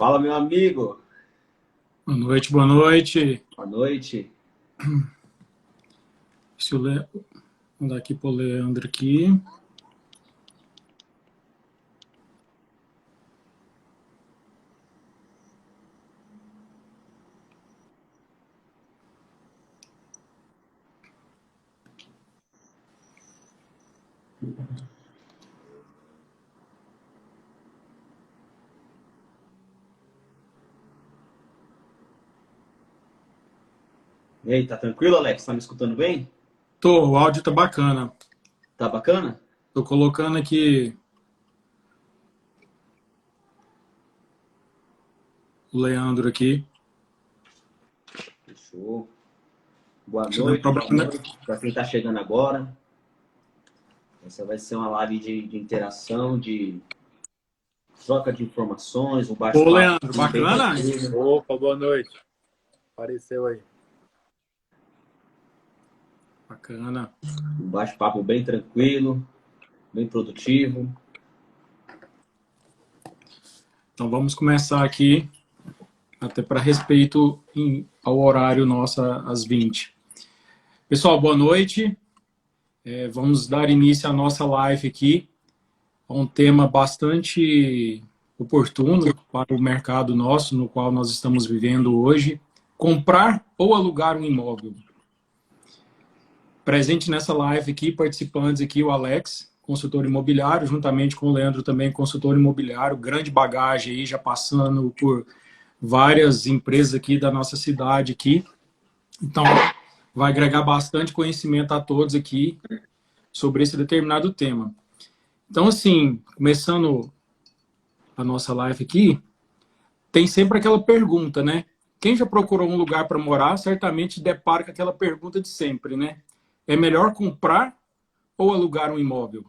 Fala, meu amigo. Boa noite, boa noite. Boa noite. Deixa eu mandar aqui para o Leandro aqui. E aí, tá tranquilo, Alex? Tá me escutando bem? O áudio tá bacana. Tá bacana? Tô colocando aqui o Leandro aqui. Fechou. Boa Deixa eu dar um noite problema. para quem tá chegando agora. Essa vai ser uma live de interação, de troca de informações, um Ô, bate-papo Leandro, bem bacana? tranquilo. Opa, boa noite. Apareceu aí. Bacana. Um bate-papo bem tranquilo, bem produtivo. Então vamos começar aqui, até para respeito ao horário nosso às 20. Pessoal, boa noite. Vamos dar início à nossa live aqui. É um tema bastante oportuno para o mercado nosso, no qual nós estamos vivendo hoje. Comprar ou alugar um imóvel. Presente nessa live aqui, participantes aqui, o Alex, consultor imobiliário, juntamente com o Leandro também, consultor imobiliário, grande bagagem aí, já passando por várias empresas aqui da nossa cidade aqui. Então, vai agregar bastante conhecimento a todos aqui sobre esse determinado tema. Então, assim, começando a nossa live aqui, tem sempre aquela pergunta, né? Quem já procurou um lugar para morar, certamente depara com aquela pergunta de sempre, né? É melhor comprar ou alugar um imóvel?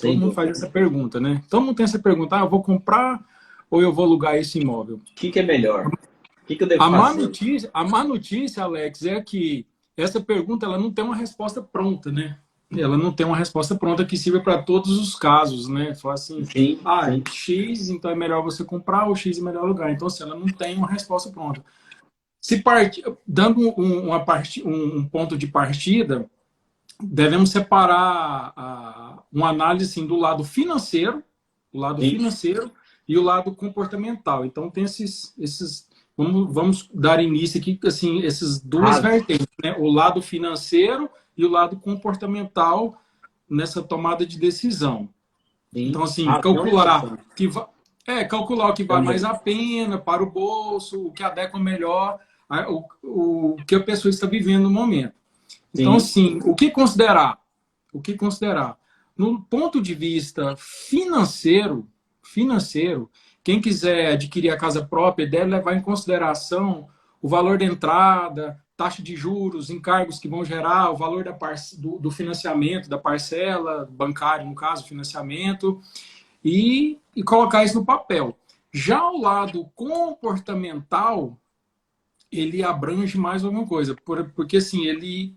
Todo mundo faz essa pergunta, né? Todo mundo tem essa pergunta, eu vou comprar ou eu vou alugar esse imóvel? O que é melhor? O que eu devo fazer? A má notícia, Alex, é que essa pergunta ela não tem uma resposta pronta, né? Ela não tem uma resposta pronta que sirva para todos os casos, né? Fala assim, Sim. X, então é melhor você comprar, ou X é melhor alugar. Então, assim, ela não tem uma resposta pronta. Dando um ponto de partida, devemos separar uma análise assim, do lado financeiro, e o lado comportamental. Então, tem vamos dar início aqui, assim, essas duas vertentes, né? O lado financeiro e o lado comportamental nessa tomada de decisão. Sim. Então, assim, calcular o que vale mais a pena para o bolso, o que adequa melhor o que a pessoa está vivendo no momento. Então, assim, o que considerar? No ponto de vista financeiro, quem quiser adquirir a casa própria deve levar em consideração o valor da entrada, taxa de juros, encargos que vão gerar, o valor do financiamento, da parcela bancária, no caso, financiamento, e colocar isso no papel. Já o lado comportamental, ele abrange mais alguma coisa, porque assim, ele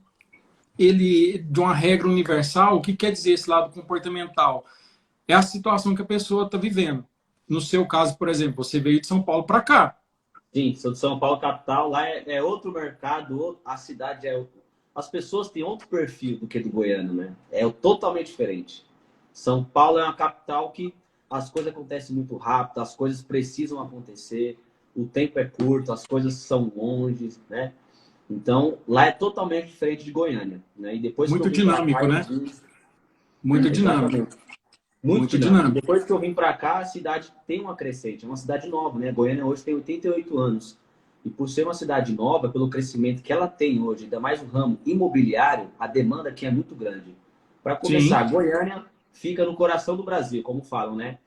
de uma regra universal, o que quer dizer esse lado comportamental? É a situação que a pessoa está vivendo. No seu caso, por exemplo, você veio de São Paulo para cá. Sim, sou de São Paulo, capital. Lá é outro mercado, a cidade é... As pessoas têm outro perfil do que do goiano, né? É totalmente diferente. São Paulo é uma capital que as coisas acontecem muito rápido, as coisas precisam acontecer, o tempo é curto, as coisas são longe, né? Então, lá é totalmente diferente de Goiânia, né? E depois muito dinâmico, né? Muito dinâmico. Muito dinâmico. Depois que eu vim para cá, a cidade tem uma crescente. É uma cidade nova, né? Goiânia hoje tem 88 anos. E por ser uma cidade nova, pelo crescimento que ela tem hoje, ainda mais no ramo imobiliário, a demanda aqui é muito grande. Para começar, Goiânia fica no coração do Brasil, como falam, né?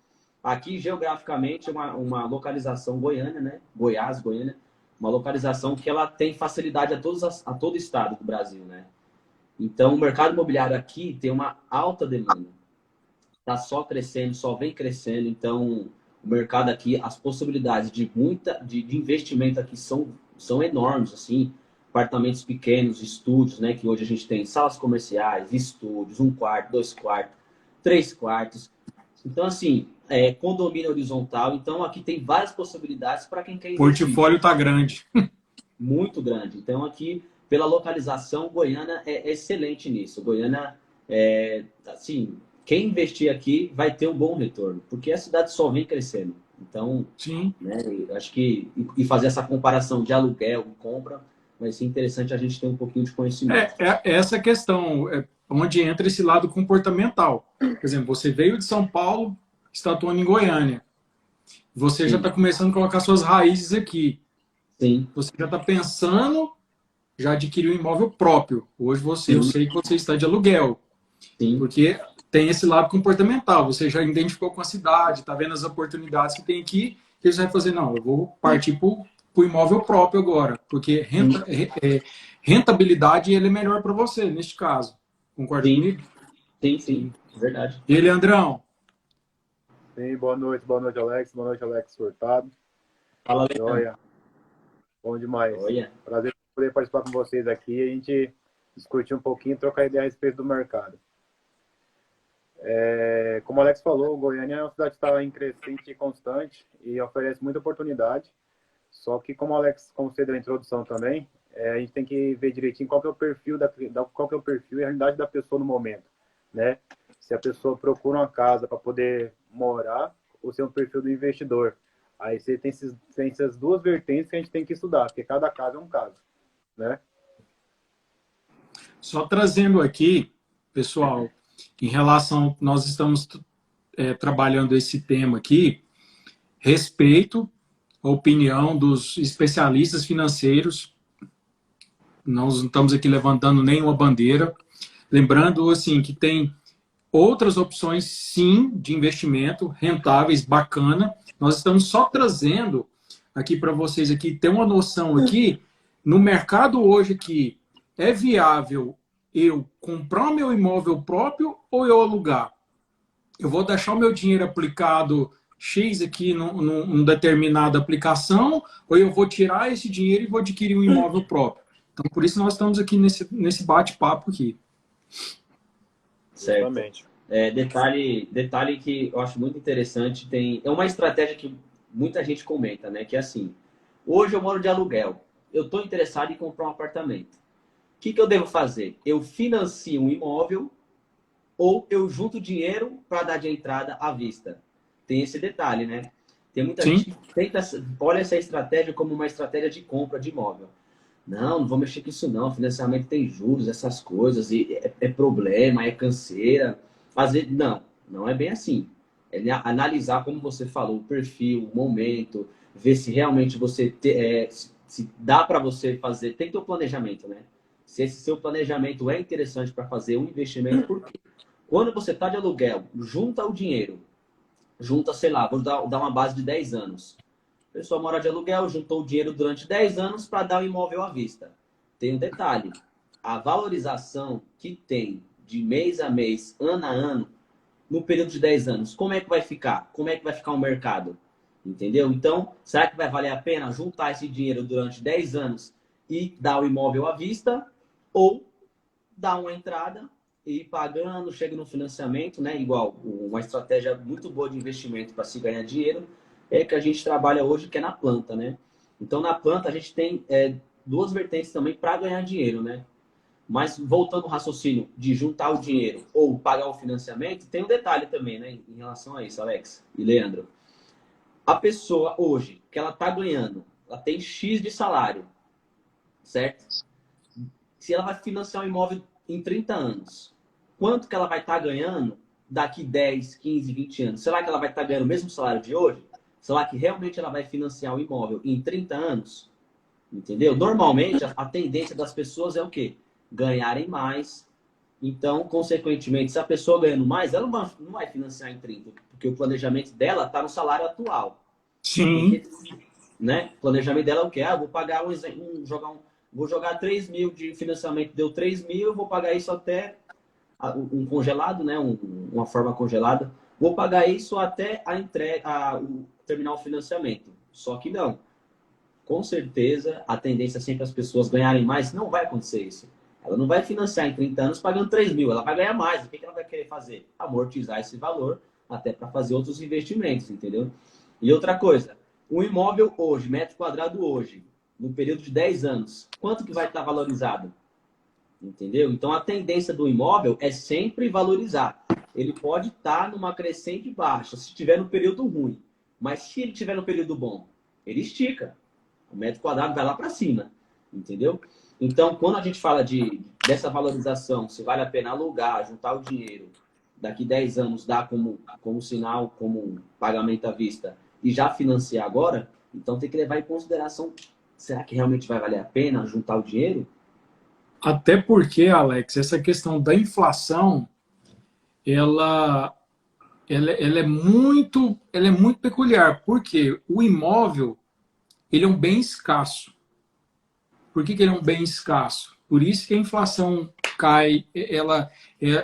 Aqui, geograficamente, é uma localização Goiânia, né? Goiás, Goiânia. Uma localização que ela tem facilidade a todo estado do Brasil, né? Então, o mercado imobiliário aqui tem uma alta demanda. Está só crescendo, só vem crescendo. Então, o mercado aqui, as possibilidades de investimento aqui são enormes, assim, apartamentos pequenos, estúdios, né? Que hoje a gente tem salas comerciais, estúdios, 1 quarto, 2 quartos, 3 quartos. Então, assim, condomínio horizontal. Então, aqui tem várias possibilidades para quem quer O investir. portfólio está grande. Muito grande. Então, aqui, pela localização, Goiânia é excelente nisso. Goiânia, assim, quem investir aqui vai ter um bom retorno, porque a cidade só vem crescendo. Então, Sim. né, acho que e fazer essa comparação de aluguel e compra vai ser interessante a gente ter um pouquinho de conhecimento. Essa questão, onde entra esse lado comportamental. Por exemplo, você veio de São Paulo, está atuando em Goiânia. Você já está começando a colocar suas raízes aqui. Sim. Você já está pensando, já adquiriu um imóvel próprio. Hoje eu sei que você está de aluguel. Sim. Porque tem esse lado comportamental. Você já identificou com a cidade, está vendo as oportunidades que tem aqui, e você vai fazer, não, eu vou partir para o imóvel próprio agora. Porque rentabilidade ele é melhor para você, neste caso. Concorda comigo? Sim. Verdade. E Leandrão? Sim, boa noite, Alex. Boa noite, Alex Furtado. Fala, Leandro. Joia. Bom demais. Olha. Prazer poder participar com vocês aqui e a gente discutir um pouquinho e trocar ideia a respeito do mercado. Como o Alex falou, Goiânia é uma cidade que está em crescente e constante e oferece muita oportunidade. Só que, como você deu a introdução também, a gente tem que ver direitinho qual que é o perfil qual que é o perfil e a realidade da pessoa no momento, né? Se a pessoa procura uma casa para poder morar ou se é um perfil do investidor. Aí você tem essas duas vertentes que a gente tem que estudar, porque cada caso é um caso, né? Só trazendo aqui, pessoal, em relação, nós estamos trabalhando esse tema aqui, respeito a opinião dos especialistas financeiros. Nós não estamos aqui levantando nenhuma bandeira. Lembrando, assim, que tem outras opções, sim, de investimento rentáveis, bacana. Nós estamos só trazendo aqui para vocês aqui ter uma noção aqui, no mercado hoje aqui, é viável eu comprar o meu imóvel próprio ou eu alugar? Eu vou deixar o meu dinheiro aplicado X aqui numa determinada aplicação, ou eu vou tirar esse dinheiro e vou adquirir um imóvel próprio? Então, por isso nós estamos aqui nesse bate-papo aqui. Certo. Detalhe que eu acho muito interessante, é uma estratégia que muita gente comenta, né? Que é assim, hoje eu moro de aluguel, eu estou interessado em comprar um apartamento. O que eu devo fazer? Eu financio um imóvel ou eu junto dinheiro para dar de entrada à vista? Tem esse detalhe, né? Tem muita gente que olha essa estratégia como uma estratégia de compra de imóvel. Não vou mexer com isso não, financiamento tem juros, essas coisas, e é problema, é canseira. Às vezes, não é bem assim. É analisar, como você falou, o perfil, o momento, ver se realmente se dá para você fazer, tem que ter o planejamento, né? Se esse seu planejamento é interessante para fazer um investimento, porque quando você está de aluguel, junta o dinheiro, sei lá, vou dar uma base de 10 anos. A pessoa mora de aluguel, juntou o dinheiro durante 10 anos para dar o imóvel à vista. Tem um detalhe, a valorização que tem de mês a mês, ano a ano, no período de 10 anos, como é que vai ficar? Como é que vai ficar o mercado? Entendeu? Então, será que vai valer a pena juntar esse dinheiro durante 10 anos e dar o imóvel à vista? Ou dar uma entrada e ir pagando, chega no financiamento, né? Igual, uma estratégia muito boa de investimento para se ganhar dinheiro é que a gente trabalha hoje, que é na planta, né? Então, na planta, a gente tem duas vertentes também para ganhar dinheiro, né? Mas, voltando ao raciocínio de juntar o dinheiro ou pagar o financiamento, tem um detalhe também, né? Em relação a isso, Alex e Leandro. A pessoa, hoje, que ela está ganhando, ela tem X de salário, certo? Se ela vai financiar um imóvel em 30 anos, quanto que ela vai estar ganhando daqui 10, 15, 20 anos? Será que ela vai estar ganhando o mesmo salário de hoje? Será que realmente ela vai financiar o imóvel em 30 anos? Entendeu? Normalmente, a tendência das pessoas é o quê? Ganharem mais. Então, consequentemente, se a pessoa ganhando mais, ela não vai financiar em 30, porque o planejamento dela está no salário atual. Sim. Porque, né? O planejamento dela é o quê? Vou pagar vou jogar 3 mil de financiamento, deu 3 mil, eu vou pagar isso até um congelado, né? Uma forma congelada. Vou pagar isso até terminar o financiamento. Só que não. Com certeza, a tendência é sempre as pessoas ganharem mais. Não vai acontecer isso. Ela não vai financiar em 30 anos pagando 3 mil. Ela vai ganhar mais. O que ela vai querer fazer? Amortizar esse valor até para fazer outros investimentos, entendeu? E outra coisa, um imóvel hoje, metro quadrado hoje, no período de 10 anos, quanto que vai estar valorizado? Entendeu? Então a tendência do imóvel é sempre valorizar. Ele pode estar numa crescente baixa, se estiver no período ruim. Mas se ele estiver no período bom, ele estica. O metro quadrado vai lá para cima. Entendeu? Então, quando a gente fala dessa valorização, se vale a pena alugar, juntar o dinheiro, daqui 10 anos dar como sinal, como pagamento à vista, e já financiar agora, então tem que levar em consideração, será que realmente vai valer a pena juntar o dinheiro? Até porque, Alex, essa questão da inflação, ela, ela é muito peculiar, porque o imóvel, ele é um bem escasso. Por que ele é um bem escasso? Por isso que a inflação cai, ela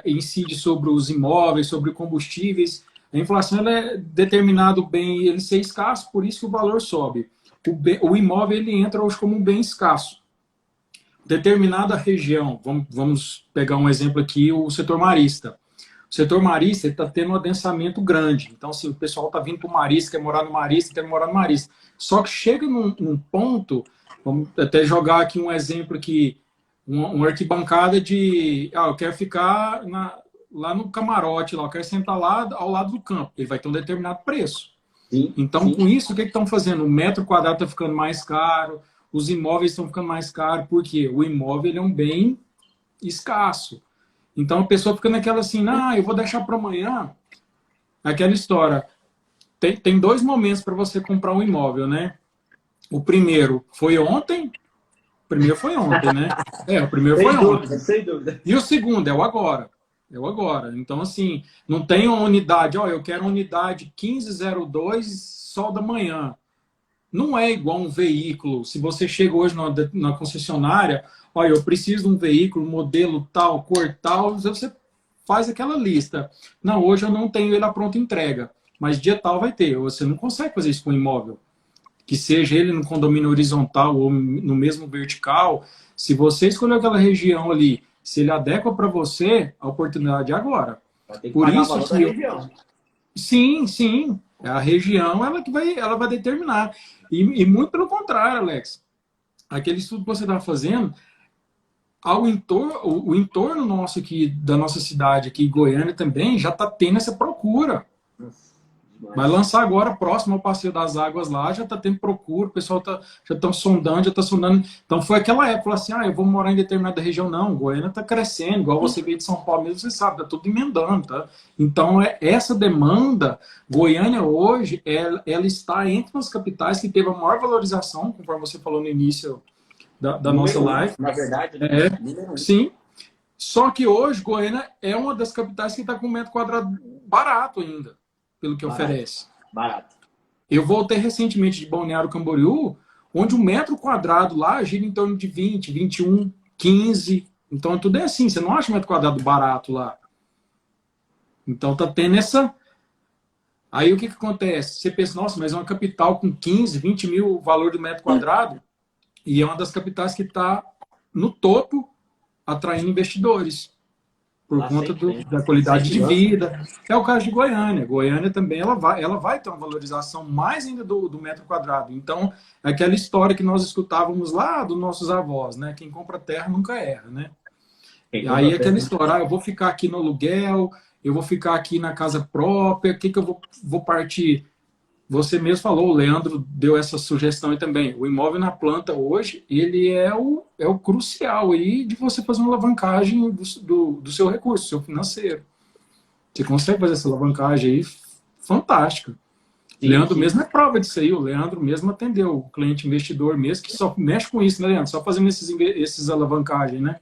incide sobre os imóveis, sobre combustíveis. A inflação ela é determinado bem ele ser escasso, por isso que o valor sobe. O imóvel ele entra hoje como um bem escasso. Determinada região, vamos pegar um exemplo aqui, o setor marista. O setor marista está tendo um adensamento grande. Então, assim, o pessoal está vindo para o marista, quer morar no marista, quer morar no marista. Só que chega num ponto, vamos até jogar aqui um exemplo aqui, uma arquibancada de, eu quero ficar lá no camarote, lá, eu quero sentar lá ao lado do campo. Ele vai ter um determinado preço. Sim, então, sim. Com isso, o que estão fazendo? O metro quadrado está ficando mais caro, os imóveis estão ficando mais caros, porque o imóvel ele é um bem escasso. Então, a pessoa fica naquela assim, eu vou deixar para amanhã. Aquela história. Tem dois momentos para você comprar um imóvel, né? O primeiro foi ontem. O primeiro foi ontem, né? O primeiro Sem foi dúvida, ontem. sem dúvida. E o segundo é o agora. É o agora. Então, assim, não tem uma unidade. Eu quero uma unidade 1502 sol da manhã. Não é igual um veículo. Se você chega hoje na concessionária, eu preciso de um veículo, modelo tal, cor tal, você faz aquela lista. Não, hoje eu não tenho ele à pronta entrega, mas dia tal vai ter. Você não consegue fazer isso com um imóvel. Que seja ele no condomínio horizontal ou no mesmo vertical, se você escolher aquela região ali, se ele adequa para você, a oportunidade é agora. Vai ter que Por pagar o isso valor da que região. Sim. A região ela vai determinar. E muito pelo contrário, Alex. Aquele estudo que você está fazendo, o entorno nosso aqui, da nossa cidade, aqui, Goiânia também, já está tendo essa procura. Vai lançar agora, próximo ao Passeio das Águas lá, já está tendo procura, o pessoal já está sondando, Então foi aquela época, assim, eu vou morar em determinada região. Não, Goiânia está crescendo, igual você veio de São Paulo mesmo, você sabe, está tudo emendando, tá? Então, essa demanda, Goiânia hoje, ela está entre as capitais que teve a maior valorização, conforme você falou no início da nossa live. Na verdade, né? Sim. Só que hoje, Goiânia é uma das capitais que está com 1 m² barato ainda, pelo que oferece. Barato. Eu voltei recentemente de Balneário Camboriú, onde 1 m² lá gira em torno de 20, 21, 15. Então tudo é assim, você não acha 1 m² barato lá. Então tá tendo essa... Aí o que acontece? Você pensa, nossa, mas é uma capital com 15, 20 mil o valor do 1 m², e é uma das capitais que está no topo atraindo investidores. Por conta da qualidade de vida. É o caso de Goiânia. Goiânia também ela vai ter uma valorização mais ainda do 1 m². Então, é aquela história que nós escutávamos lá dos nossos avós, né? Quem compra terra nunca erra, né? E aí é aquela história, eu vou ficar aqui no aluguel, eu vou ficar aqui na casa própria, o que eu vou partir? Você mesmo falou, o Leandro deu essa sugestão aí também. O imóvel na planta hoje, ele é o crucial aí de você fazer uma alavancagem do seu recurso, do seu financeiro. Você consegue fazer essa alavancagem aí fantástica. Sim, Leandro mesmo é prova disso aí. O Leandro mesmo atendeu o cliente investidor mesmo, que só mexe com isso, né, Leandro? Só fazendo esses alavancagens, né?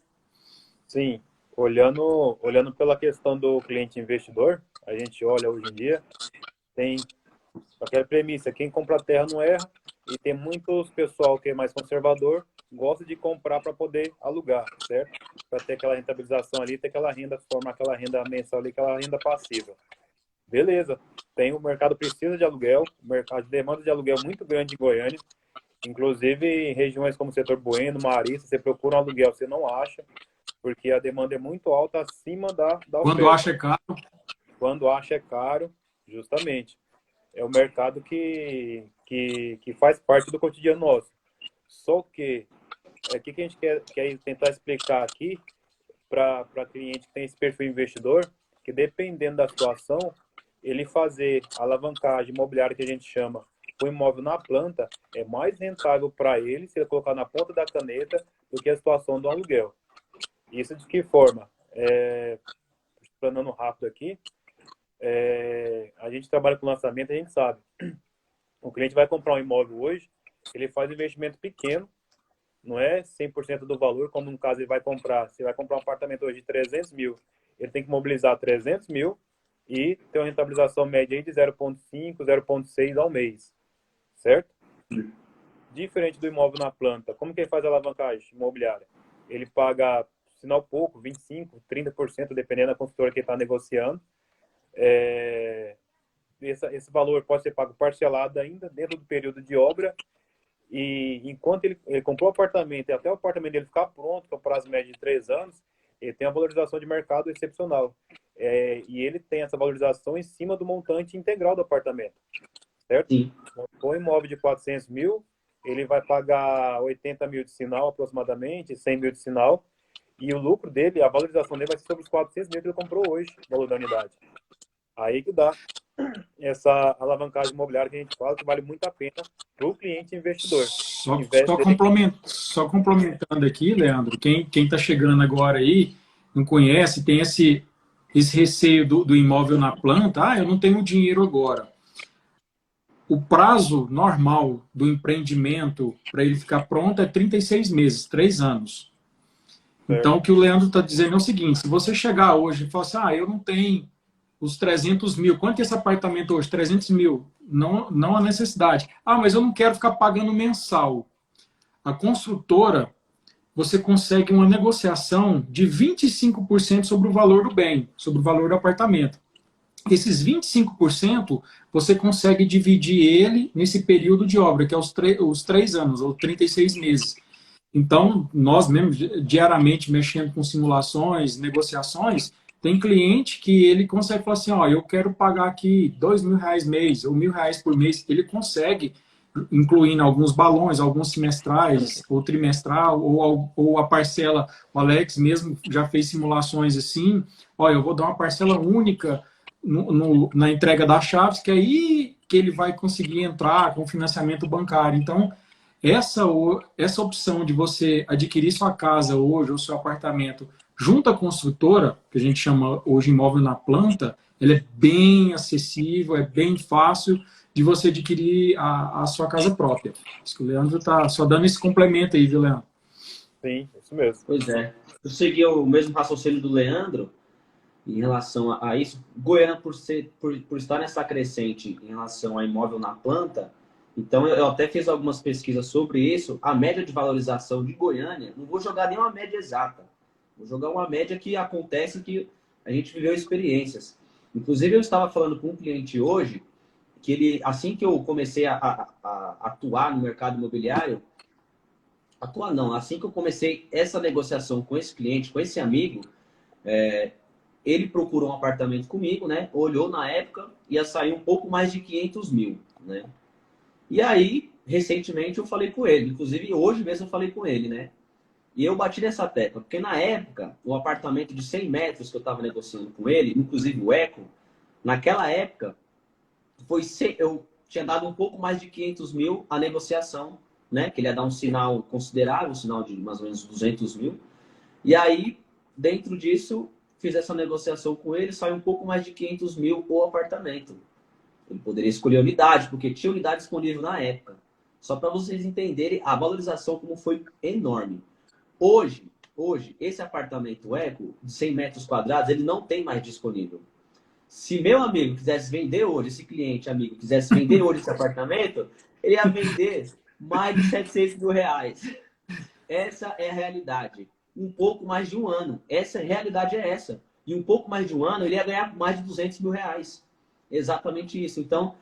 Sim. Olhando pela questão do cliente investidor, a gente olha hoje em dia, tem aquela premissa, quem compra terra não erra, e tem muitos pessoal que é mais conservador, gosta de comprar para poder alugar, certo? Para ter aquela rentabilização ali, ter aquela renda, formar aquela renda mensal ali, aquela renda passiva. Beleza, o mercado precisa de aluguel, o mercado de demanda de aluguel muito grande em Goiânia, inclusive em regiões como o setor Bueno, Marista, você procura um aluguel, você não acha, porque a demanda é muito alta acima da Quando oferta. acha é caro. Quando acha é caro. Justamente. É o mercado que faz parte do cotidiano nosso. Só que, o que a gente quer tentar explicar aqui para cliente que tem esse perfil investidor, que dependendo da situação, ele fazer a alavancagem imobiliária que a gente chama, o imóvel na planta, é mais rentável para ele se ele colocar na ponta da caneta do que a situação do aluguel. Isso de que forma? Explanando rápido aqui, a gente trabalha com lançamento, a gente sabe. O cliente vai comprar um imóvel hoje, ele faz um investimento pequeno, não é 100% do valor, como no caso ele vai comprar. Se vai comprar um apartamento hoje de 300 mil, ele tem que mobilizar 300 mil e ter uma rentabilização média aí de 0,5, 0,6 ao mês. Certo? Diferente do imóvel na planta, como que ele faz a alavancagem imobiliária? Ele paga, sinal pouco, 25%, 30%, dependendo da construtora que ele está negociando. Esse valor pode ser pago parcelado ainda dentro do período de obra. E enquanto ele comprou o apartamento e até o apartamento dele ficar pronto, com o prazo médio de 3 anos, ele tem uma valorização de mercado excepcional. E ele tem essa valorização em cima do montante integral do apartamento. Certo? Sim. Com um imóvel de 400 mil, ele vai pagar 80 mil de sinal aproximadamente, 100 mil de sinal. E o lucro dele, a valorização dele vai ser sobre os 400 mil que ele comprou hoje, o valor da unidade. Aí que dá essa alavancagem imobiliária que a gente fala que vale muito a pena para o cliente investidor. Só complementando aqui, Leandro, quem está chegando agora aí, não conhece, tem esse receio do imóvel na planta, eu não tenho dinheiro agora. O prazo normal do empreendimento para ele ficar pronto é 36 meses, 3 anos. Então, o que o Leandro está dizendo é o seguinte, se você chegar hoje e falar assim, eu não tenho os 300 mil, quanto é esse apartamento hoje? 300 mil. Não há necessidade. Mas eu não quero ficar pagando mensal. A construtora, você consegue uma negociação de 25% sobre o valor do bem, sobre o valor do apartamento. Esses 25%, você consegue dividir ele nesse período de obra, que é os 3 anos, ou 36 meses. Então, nós mesmo, diariamente, mexendo com simulações, negociações, tem cliente que ele consegue falar assim, eu quero pagar aqui R$2.000 mês, ou R$1.000 por mês. Ele consegue, incluindo alguns balões, alguns semestrais, ou trimestral, ou a parcela, o Alex mesmo já fez simulações assim, eu vou dar uma parcela única na entrega das chaves, que aí que ele vai conseguir entrar com financiamento bancário. Então, essa opção de você adquirir sua casa hoje, ou seu apartamento, junto à construtora, que a gente chama hoje imóvel na planta, ele é bem acessível, é bem fácil de você adquirir a sua casa própria. Acho que o Leandro está só dando esse complemento aí, viu, Leandro? Sim, isso mesmo. Pois é. Eu segui o mesmo raciocínio do Leandro em relação a isso. Goiânia, por estar nessa crescente em relação a imóvel na planta, então eu até fiz algumas pesquisas sobre isso. A média de valorização de Goiânia, não vou jogar nenhuma média exata, vou jogar uma média que acontece, que a gente viveu experiências. Inclusive, eu estava falando com um cliente hoje, que ele, assim que eu comecei a atuar no mercado imobiliário, assim que eu comecei essa negociação com esse cliente, com esse amigo, ele procurou um apartamento comigo, né? Olhou na época, ia sair um pouco mais de 500 mil, né? E aí, recentemente, eu falei com ele. Inclusive, hoje mesmo eu falei com ele, né? E eu bati nessa tecla, porque na época, o apartamento de 100 metros que eu estava negociando com ele, inclusive o Eco, naquela época, eu tinha dado um pouco mais de 500 mil a negociação, né? Que ele ia dar um sinal considerável, um sinal de mais ou menos 200 mil. E aí, dentro disso, fiz essa negociação com ele, saiu um pouco mais de 500 mil o apartamento. Ele poderia escolher a unidade, porque tinha unidade disponível na época. Só para vocês entenderem a valorização como foi enorme. Hoje, esse apartamento Eco, de 100 metros quadrados, ele não tem mais disponível. Se meu amigo quisesse vender hoje, esse cliente amigo quisesse vender hoje esse apartamento, ele ia vender mais de 700 mil reais. Essa é a realidade. Um pouco mais de um ano. A realidade é essa. E um pouco mais de um ano, ele ia ganhar mais de 200 mil reais. Exatamente isso. Então,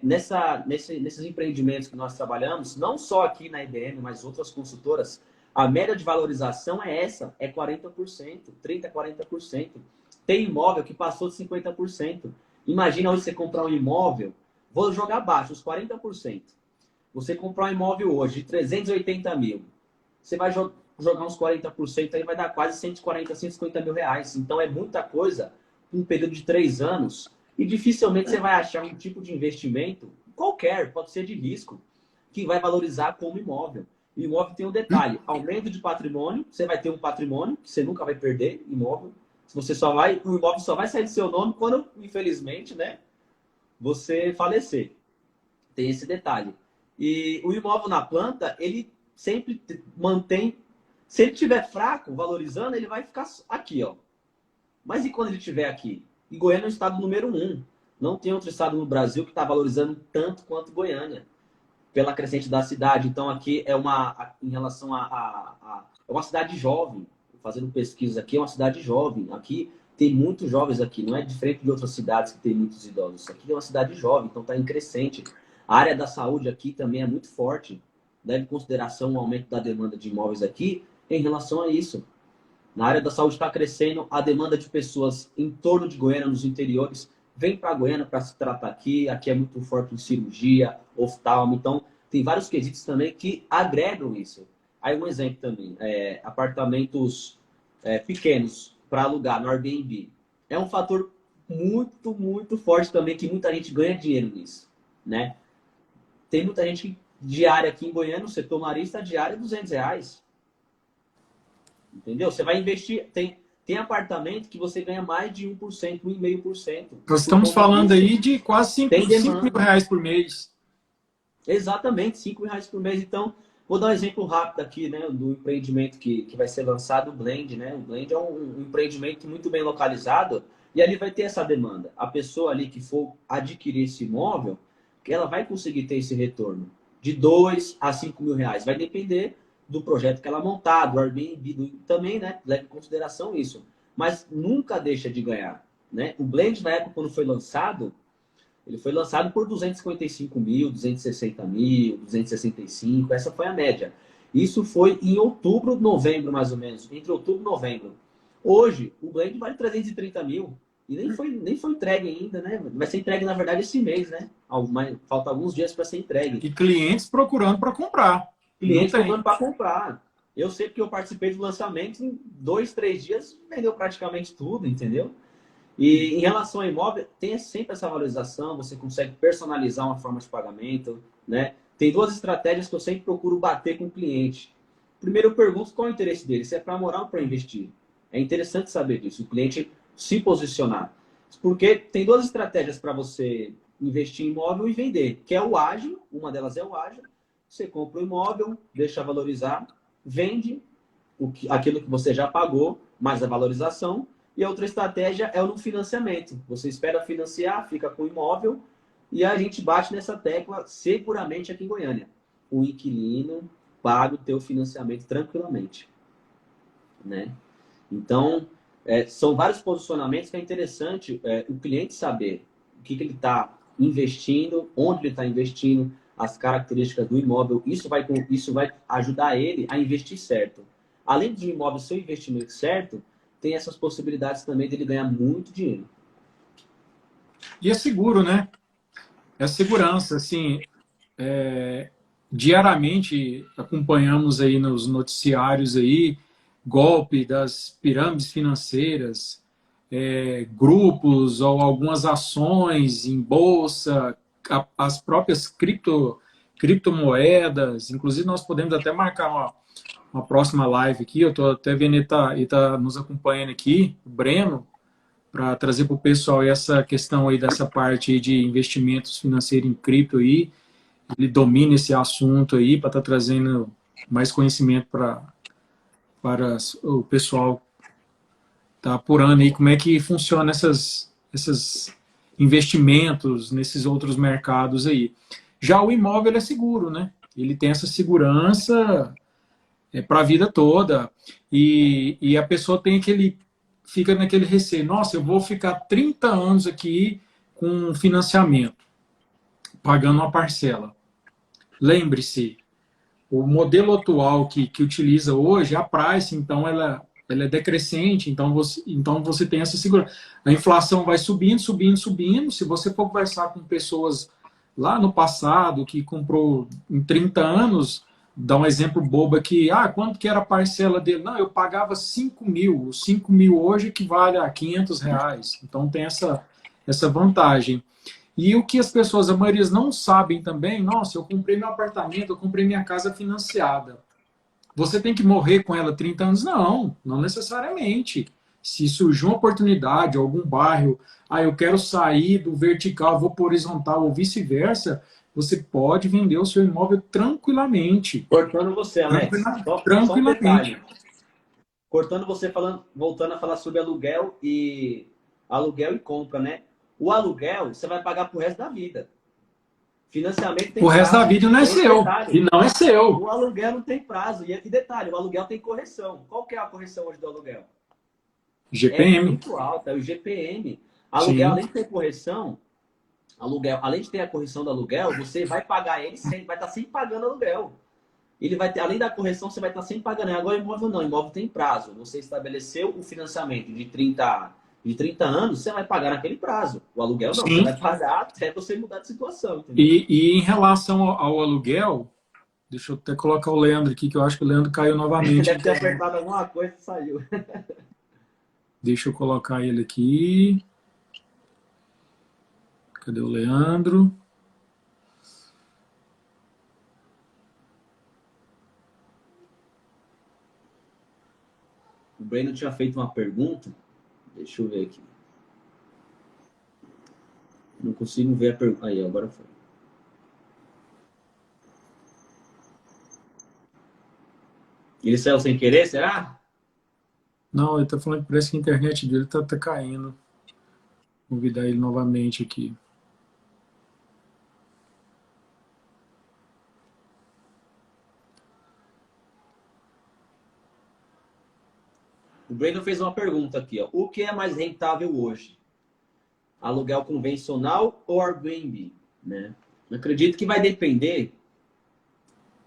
nesses empreendimentos que nós trabalhamos, não só aqui na IBM, mas outras consultoras, a média de valorização é essa, é 40%, 30%, 40%. Tem imóvel que passou de 50%. Imagina hoje você comprar um imóvel, vou jogar abaixo, os 40%. Você comprar um imóvel hoje de 380 mil, você vai jogar uns 40% aí, vai dar quase 140, 150 mil reais. Então é muita coisa em um período de 3 anos. E dificilmente você vai achar um tipo de investimento, qualquer, pode ser de risco, que vai valorizar como imóvel. O imóvel tem um detalhe, aumento de patrimônio, você vai ter um patrimônio que você nunca vai perder, imóvel. Você só vai, o imóvel só vai sair do seu nome quando, infelizmente, né, você falecer. Tem esse detalhe. E o imóvel na planta, ele sempre mantém... Se ele estiver fraco, valorizando, ele vai ficar aqui, ó. Mas e quando ele estiver aqui? E Goiânia é o estado número 1. Não tem outro estado no Brasil que está valorizando tanto quanto Goiânia, pela crescente da cidade. Então aqui é em relação é uma cidade jovem. Fazendo pesquisa aqui, é uma cidade jovem. Aqui tem muitos jovens aqui. Não é diferente de outras cidades que tem muitos idosos. Aqui é uma cidade jovem, então está em crescente. A área da saúde aqui também é muito forte. Leve em consideração o aumento da demanda de imóveis aqui em relação a isso. Na área da saúde está crescendo, a demanda de pessoas em torno de Goiânia, nos interiores, vem para Goiânia para se tratar aqui. Aqui é muito forte em cirurgia, oftalmo. Então, tem vários quesitos também que agregam isso. Aí um exemplo também, apartamentos pequenos para alugar no Airbnb. É um fator muito, muito forte também, que muita gente ganha dinheiro nisso, né? Tem muita gente diária aqui em Goiânia, no setor marista, diária R$200. Entendeu? Você vai investir... Tem apartamento que você ganha mais de 1%, 1,5%. Nós estamos falando aí de quase 5 mil reais por mês. Exatamente, 5 mil reais por mês. Então, vou dar um exemplo rápido aqui, né, do empreendimento que vai ser lançado, o Blend, né? O Blend é um empreendimento muito bem localizado e ali vai ter essa demanda. A pessoa ali que for adquirir esse imóvel, ela vai conseguir ter esse retorno de 2 a 5 mil reais. Vai depender do projeto que ela montar, do Airbnb, também, né? Leve em consideração isso. Mas nunca deixa de ganhar, né? O Blend, na época, quando foi lançado, ele foi lançado por 255 mil, 260 mil, 265, essa foi a média. Isso foi em outubro, novembro, mais ou menos, entre outubro e novembro. Hoje, o Blend vale 330 mil e nem foi entregue ainda, né? Vai ser entregue, na verdade, esse mês, né? Falta alguns dias para ser entregue. E clientes procurando para comprar. Clientes procurando para comprar. Eu sei porque eu participei do lançamento, em 2, 3 dias, vendeu praticamente tudo, entendeu? E em relação ao imóvel, tem sempre essa valorização, você consegue personalizar uma forma de pagamento, né? Tem 2 estratégias que eu sempre procuro bater com o cliente. Primeiro, eu pergunto qual é o interesse dele, se é para morar ou para investir. É interessante saber disso, o cliente se posicionar. Porque tem 2 estratégias para você investir em imóvel e vender, que é o ágil, uma delas é o ágil. Você compra o imóvel, deixa valorizar, vende aquilo que você já pagou, mais a valorização. E a outra estratégia é o no financiamento. Você espera financiar, fica com o imóvel e a gente bate nessa tecla seguramente aqui em Goiânia. O inquilino paga o teu financiamento tranquilamente, né? Então, são vários posicionamentos que é interessante o cliente saber o que ele está investindo, onde ele está investindo, as características do imóvel. Isso vai ajudar ele a investir certo. Além do imóvel ser o investimento certo, tem essas possibilidades também dele ganhar muito dinheiro. E é seguro, né? É segurança, assim, diariamente acompanhamos aí nos noticiários aí, golpe das pirâmides financeiras, grupos ou algumas ações em bolsa, as próprias criptomoedas, inclusive nós podemos até marcar uma próxima live aqui, eu estou até vendo ele tá nos acompanhando aqui, o Breno, para trazer para o pessoal essa questão aí dessa parte aí de investimentos financeiros em cripto aí, ele domina esse assunto aí para estar trazendo mais conhecimento para o pessoal tá apurando aí como é que funciona esses investimentos nesses outros mercados aí. Já o imóvel é seguro, né? Ele tem essa segurança para a vida toda e a pessoa fica naquele receio, nossa, eu vou ficar 30 anos aqui com financiamento, pagando uma parcela. Lembre-se, o modelo atual que utiliza hoje, a price, então, ela ela é decrescente, então você tem essa segurança. A inflação vai subindo, subindo, subindo. Se você for conversar com pessoas lá no passado, que comprou em 30 anos, dá um exemplo bobo aqui, quanto que era a parcela dele? Não, eu pagava 5 mil, os 5 mil hoje equivale a R$ 500, então tem essa vantagem. E o que as pessoas, a maioria não sabem também, nossa, eu comprei meu apartamento, eu comprei minha casa financiada. Você tem que morrer com ela 30 anos? Não, não necessariamente. Se surgir uma oportunidade, algum bairro, eu quero sair do vertical, vou para o horizontal ou vice-versa, você pode vender o seu imóvel tranquilamente. Cortando você, Alex. Só um Tranquilamente. detalhe. Cortando você, voltando a falar sobre aluguel e compra, né? O aluguel você vai pagar pro resto da vida. Financiamento tem O resto da vida não é seu. E não é seu. O aluguel não tem prazo. E detalhe, o aluguel tem correção. Qual que é a correção hoje do aluguel? GPM. É muito alta, é o GPM. Aluguel, Sim. além de ter correção, além de ter a correção do aluguel, você vai pagar ele sempre, vai estar sempre pagando aluguel. Ele vai ter, além da correção, você vai estar sempre pagando. Agora, imóvel não, imóvel tem prazo. Você estabeleceu o financiamento de 30 anos, você vai pagar naquele prazo. O aluguel não, Sim. você vai pagar até você mudar de situação. Entendeu? E em relação ao aluguel, deixa eu até colocar o Leandro aqui, que eu acho que o Leandro caiu novamente. Deve ter apertado alguma coisa e saiu. Deixa eu colocar ele aqui. Cadê o Leandro? O Breno tinha feito uma pergunta. Deixa eu ver aqui. Não consigo ver a pergunta. Aí, agora foi. Ele saiu sem querer, será? Não, ele está falando que parece que a internet dele está caindo. Vou convidar ele novamente aqui. O Breno fez uma pergunta aqui, ó. O que é mais rentável hoje? Aluguel convencional ou Airbnb? Né? Eu acredito que vai depender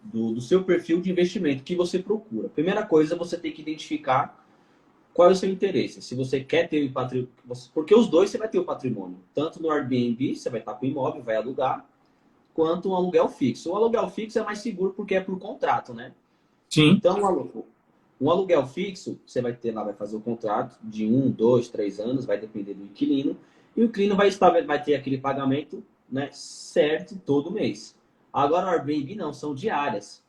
do seu perfil de investimento que você procura. Primeira coisa, você tem que identificar qual é o seu interesse. Se você quer ter o patrimônio, porque os dois você vai ter o patrimônio. Tanto no Airbnb, você vai estar com o imóvel, vai alugar, quanto um aluguel fixo. O aluguel fixo é mais seguro porque é por contrato, né? Sim. Então, um aluguel fixo, você vai ter lá, vai fazer o contrato de 1, 2, 3 anos, vai depender do inquilino, e o inquilino vai ter aquele pagamento, né, certo todo mês. Agora, o Airbnb não, são diárias.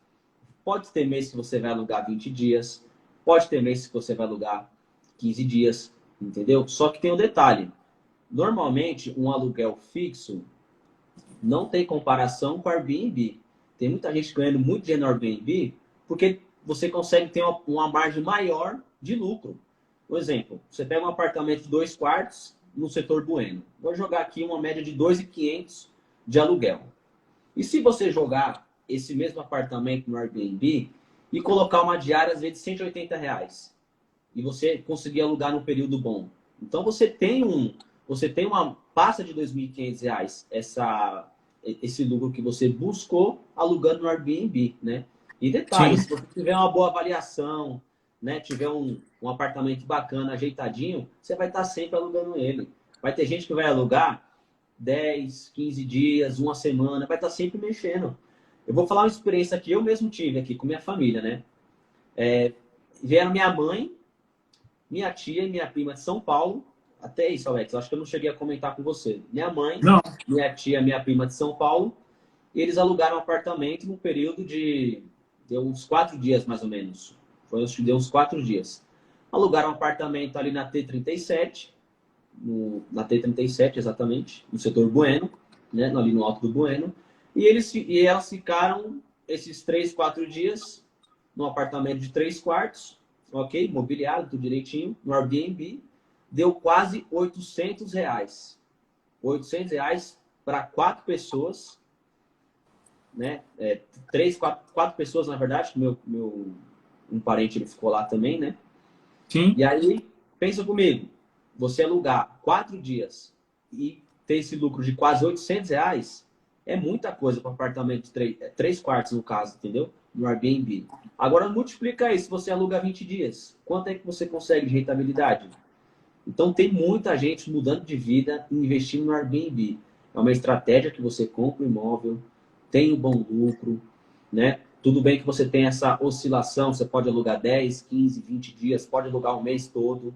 Pode ter mês que você vai alugar 20 dias, pode ter mês que você vai alugar 15 dias, entendeu? Só que tem um detalhe. Normalmente, um aluguel fixo não tem comparação com o Airbnb. Tem muita gente ganhando muito dinheiro no Airbnb porque você consegue ter uma margem maior de lucro. Por exemplo, você pega um apartamento de 2 quartos no setor Bueno. Vou jogar aqui uma média de 2.500 de aluguel. E se você jogar esse mesmo apartamento no Airbnb e colocar uma diária, às vezes, de R$180, e você conseguir alugar no período bom. Então, você tem uma passa de R$2.500 esse lucro que você buscou alugando no Airbnb, né? E detalhe, se você tiver uma boa avaliação, né, tiver um apartamento bacana, ajeitadinho, você vai estar sempre alugando ele. Vai ter gente que vai alugar 10, 15 dias, uma semana, vai estar sempre mexendo. Eu vou falar uma experiência que eu mesmo tive aqui com minha família, né? Vieram minha mãe, minha tia e minha prima de São Paulo. Até isso, Alex, acho que eu não cheguei a comentar com você. Minha mãe, minha tia e minha prima de São Paulo, eles alugaram um apartamento num período deu uns 4 dias, mais ou menos. Deu uns 4 dias. Alugaram um apartamento ali na T37, na T37, exatamente, no setor Bueno, né, ali no alto do Bueno. E elas ficaram esses 3, 4 dias num apartamento de 3 quartos, ok? Mobiliado, tudo direitinho, no Airbnb. Deu quase R$800. R$800 para 4 pessoas, né? 4 pessoas, na verdade, um parente ele ficou lá também, né? Sim. E aí, pensa comigo, você alugar 4 dias e ter esse lucro de quase R$800 é muita coisa para um apartamento de 3 quartos, no caso, entendeu? no Airbnb. Agora, multiplica isso. Se você aluga 20 dias, quanto é que você consegue de rentabilidade? Então, tem muita gente mudando de vida e investindo no Airbnb. É uma estratégia que você compra o imóvel, tem um bom lucro, né? Tudo bem que você tem essa oscilação, você pode alugar 10, 15, 20 dias, pode alugar o mês todo,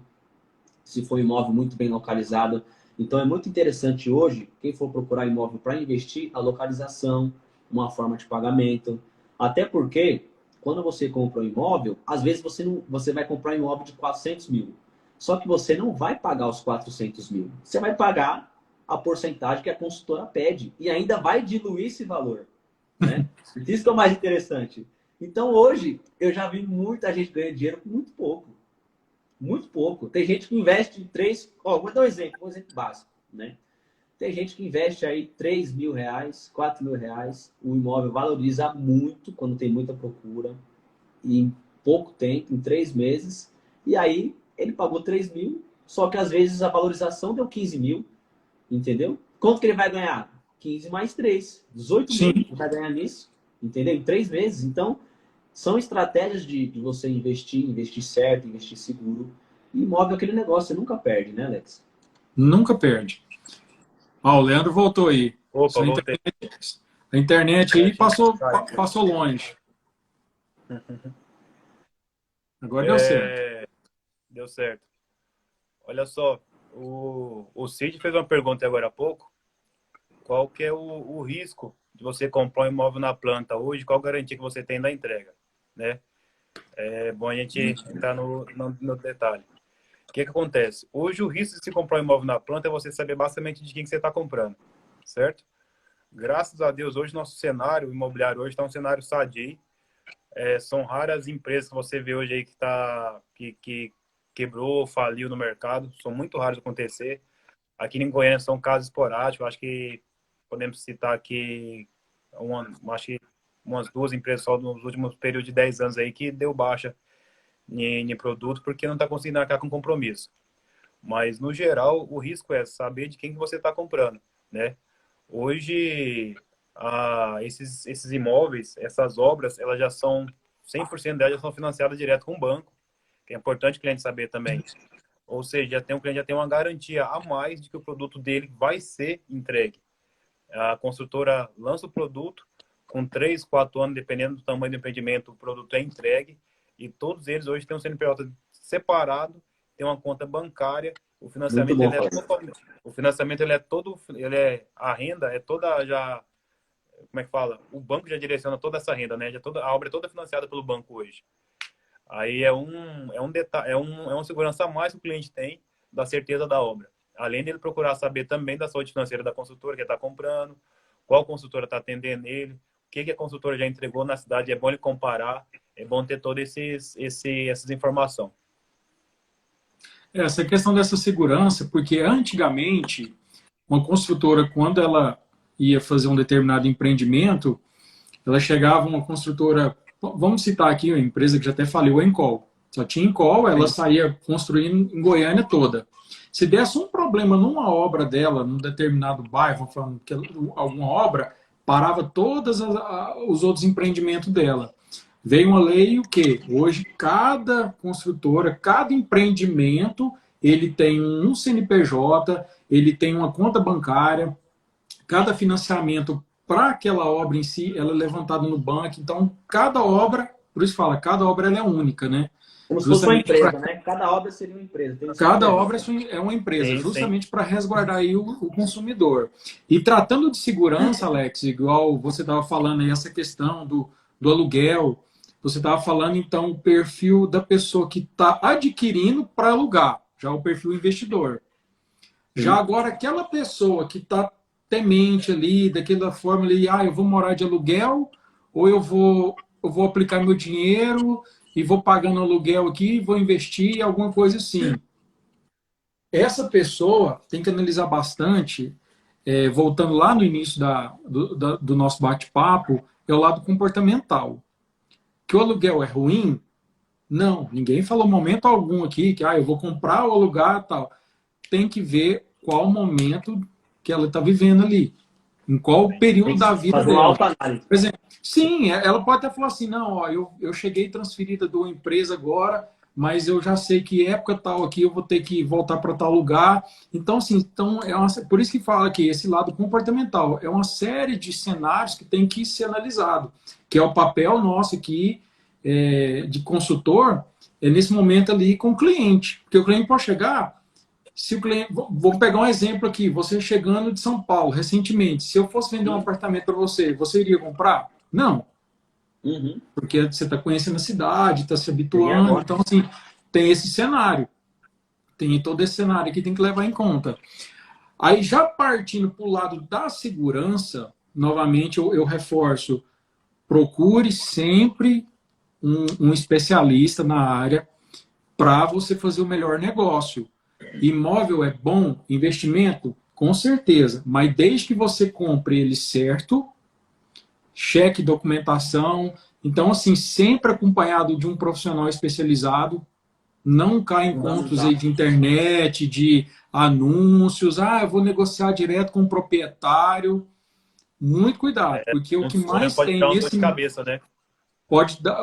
se for um imóvel muito bem localizado. Então, é muito interessante hoje, quem for procurar imóvel para investir, a localização, uma forma de pagamento. Até porque, quando você compra um imóvel, às vezes você vai comprar um imóvel de 400 mil. Só que você não vai pagar os 400 mil. Você vai pagar a porcentagem que a consultora pede. E ainda vai diluir esse valor. Né? Isso que é o mais interessante. Então, hoje, eu já vi muita gente ganhando dinheiro com muito pouco. Muito pouco. Tem gente que investe em três... vou dar um exemplo básico. Né? Tem gente que investe aí 3 mil reais, 4 mil reais. O imóvel valoriza muito quando tem muita procura. E em pouco tempo, em 3 meses. E aí, ele pagou 3 mil, só que às vezes a valorização deu 15 mil, entendeu? Quanto que ele vai ganhar? 15 mais 3, 18 Sim. mil vai ganhar nisso, entendeu? Em 3 meses. Então, são estratégias de você investir certo, investir seguro. E imóvel é aquele negócio, você nunca perde, né, Alex? Nunca perde. O Leandro voltou aí. Opa, voltei. A internet aí passou longe. Agora deu certo. Deu certo. Olha só, o Cid fez uma pergunta agora há pouco. Qual que é o risco de você comprar um imóvel na planta hoje? Qual a garantia que você tem da entrega? Né? É bom a gente entrar no detalhe. O que acontece? Hoje o risco de se comprar um imóvel na planta é você saber basicamente de quem que você está comprando, certo? Graças a Deus, hoje nosso cenário imobiliário hoje está um cenário sadio. São raras empresas que você vê hoje aí que quebrou, faliu no mercado. São muito raros de acontecer. Aqui em Goiânia são casos esporádicos. Acho que podemos citar aqui acho que umas 2 empresas só nos últimos períodos de 10 anos aí que deu baixa em produto porque não está conseguindo arcar com compromisso. Mas, no geral, o risco é saber de quem que você está comprando, né? Hoje, esses imóveis, essas obras, elas já são, 100% delas já são financiadas direto com o banco, que é importante o cliente saber também. Ou seja, o cliente já tem uma garantia a mais de que o produto dele vai ser entregue. A construtora lança o produto, com 3, 4 anos, dependendo do tamanho do empreendimento, o produto é entregue, e todos eles hoje têm um CNPJ separado, tem uma conta bancária, o financiamento ele é totalmente, a renda é toda já, como é que fala? O banco já direciona toda essa renda, né? A obra é toda financiada pelo banco hoje. Aí é uma segurança a mais que o cliente tem da certeza da obra. Além dele procurar saber também da saúde financeira da consultora que ele está comprando, qual consultora está atendendo ele, o que a consultora já entregou na cidade. É bom ele comparar, é bom ter todas essas informações. Essa questão dessa segurança, porque antigamente, uma construtora, quando ela ia fazer um determinado empreendimento, ela chegava uma construtora, vamos citar aqui uma empresa que já até faliu, a Encol. Só tinha Encol, ela saía construindo em Goiânia toda. Se desse um problema numa obra dela, num determinado bairro, falando que alguma obra, parava todos os outros empreendimentos dela. Veio uma lei o quê? Hoje, cada construtora, cada empreendimento, ele tem um CNPJ, ele tem uma conta bancária, cada financiamento para aquela obra em si, ela é levantada no banco. Então, cada obra, por isso fala, cada obra ela é única, né? Como se fosse uma empresa, né? Cada obra seria uma empresa. Cada obra é uma empresa, justamente para resguardar aí o consumidor. E tratando de segurança, Alex, igual você estava falando aí, essa questão do aluguel, você estava falando, então, o perfil da pessoa que está adquirindo para alugar, já o perfil investidor. Já agora, aquela pessoa que está temente ali, daquela forma ali, eu vou morar de aluguel, ou eu vou aplicar meu dinheiro e vou pagando aluguel aqui, vou investir, alguma coisa assim. Essa pessoa tem que analisar bastante, voltando lá no início do nosso bate-papo, é o lado comportamental. Que o aluguel é ruim? Não, ninguém falou momento algum aqui que eu vou comprar ou alugar e tal. Tem que ver qual momento que ela está vivendo ali. Em qual período da vida fazer uma dela. autoanálise. Por exemplo, sim, ela pode até falar assim, não, ó, eu cheguei transferida de uma empresa agora, mas eu já sei que época tal aqui eu vou ter que voltar para tal lugar. Então, assim, por isso que fala que esse lado comportamental é uma série de cenários que tem que ser analisado, que é o papel nosso aqui de consultor, nesse momento ali com o cliente. Porque o cliente pode chegar, se o cliente, vou pegar um exemplo aqui, você chegando de São Paulo recentemente, se eu fosse vender um apartamento para você, você iria comprar? Não. Uhum. Porque você está conhecendo a cidade, está se habituando. Então, assim, tem esse cenário. Tem todo esse cenário que tem que levar em conta. Aí, já partindo para o lado da segurança, novamente eu reforço, procure sempre um especialista na área para você fazer o melhor negócio. Imóvel é bom, investimento? Com certeza. Mas desde que você compre ele certo, cheque documentação. Então, assim, sempre acompanhado de um profissional especializado. Não cai em contos aí de internet, de anúncios. Ah, eu vou negociar direto com o proprietário. Muito cuidado, porque o que mais pode tem dar uma dor nesse... de cabeça, né? Pode dar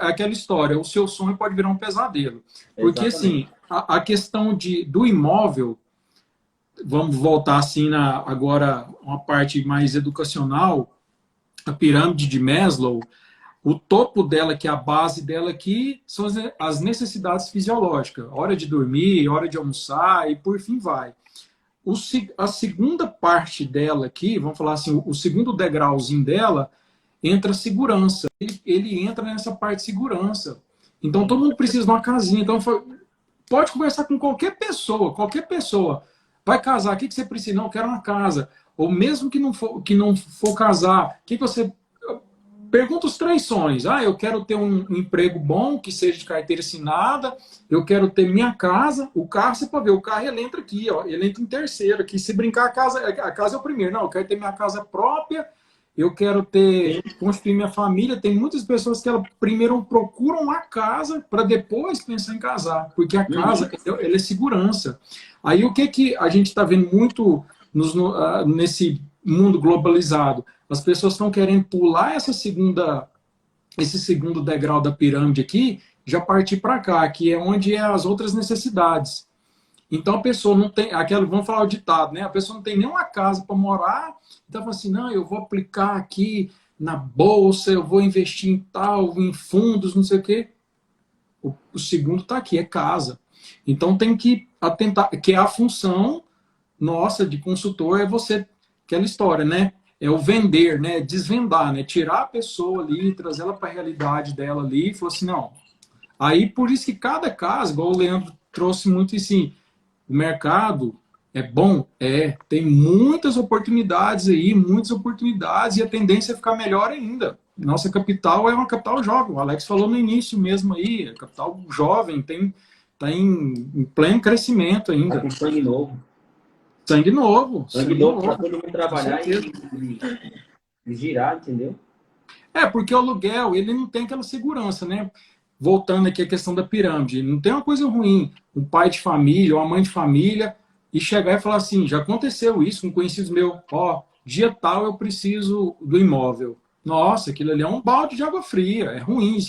aquela história, o seu sonho pode virar um pesadelo. Porque, assim, a questão do imóvel, vamos voltar assim agora uma parte mais educacional, a pirâmide de Maslow, o topo dela, que é a base dela aqui, são as necessidades fisiológicas. Hora de dormir, hora de almoçar e por fim vai. A segunda parte dela aqui, vamos falar assim, o segundo degrauzinho dela, entra a segurança. Ele entra nessa parte de segurança. Então, todo mundo precisa de uma casinha. Então, pode conversar com qualquer pessoa. Qualquer pessoa. Vai casar, o que você precisa? Não, eu quero uma casa. Ou mesmo que não for casar, o que você... Pergunta os 3 sonhos. Ah, eu quero ter um emprego bom, que seja de carteira assinada. Eu quero ter minha casa. O carro, você pode ver, o carro ele entra aqui, ó, ele entra em terceiro aqui. Se brincar, a casa é o primeiro. Não, eu quero ter minha casa própria. Eu quero construir minha família. Tem muitas pessoas que primeiro procuram uma casa para depois pensar em casar. Porque a casa ela é segurança. Aí o que a gente está vendo muito nesse mundo globalizado? As pessoas estão querendo pular esse segundo degrau da pirâmide aqui, já partir para cá, que é onde é as outras necessidades. Então a pessoa não tem, vamos falar o ditado, né? A pessoa não tem nenhuma casa para morar, então fala assim, não, eu vou aplicar aqui na bolsa, eu vou investir em tal, em fundos, não sei o quê. O segundo está aqui, é casa. Então tem que atentar, que é a função nossa de consultor, é você, aquela história, né? É o vender, né? Desvendar, né? Tirar a pessoa ali, trazer ela para a realidade dela ali e falar assim, não. Aí, por isso que cada caso, igual o Leandro trouxe muito assim, o mercado é bom? Tem muitas oportunidades aí, e a tendência é ficar melhor ainda. Nossa capital é uma capital jovem, o Alex falou no início mesmo aí, a capital jovem, está em pleno crescimento ainda. Tá com sangue novo. Sangue novo. Sangue novo para todo mundo trabalhar e girar, entendeu? Porque o aluguel, ele não tem aquela segurança, né? Voltando aqui à questão da pirâmide, não tem uma coisa ruim, um pai de família, uma mãe de família, e chegar e falar assim, já aconteceu isso com conhecidos meus, dia tal eu preciso do imóvel. Nossa, aquilo ali é um balde de água fria, é ruim,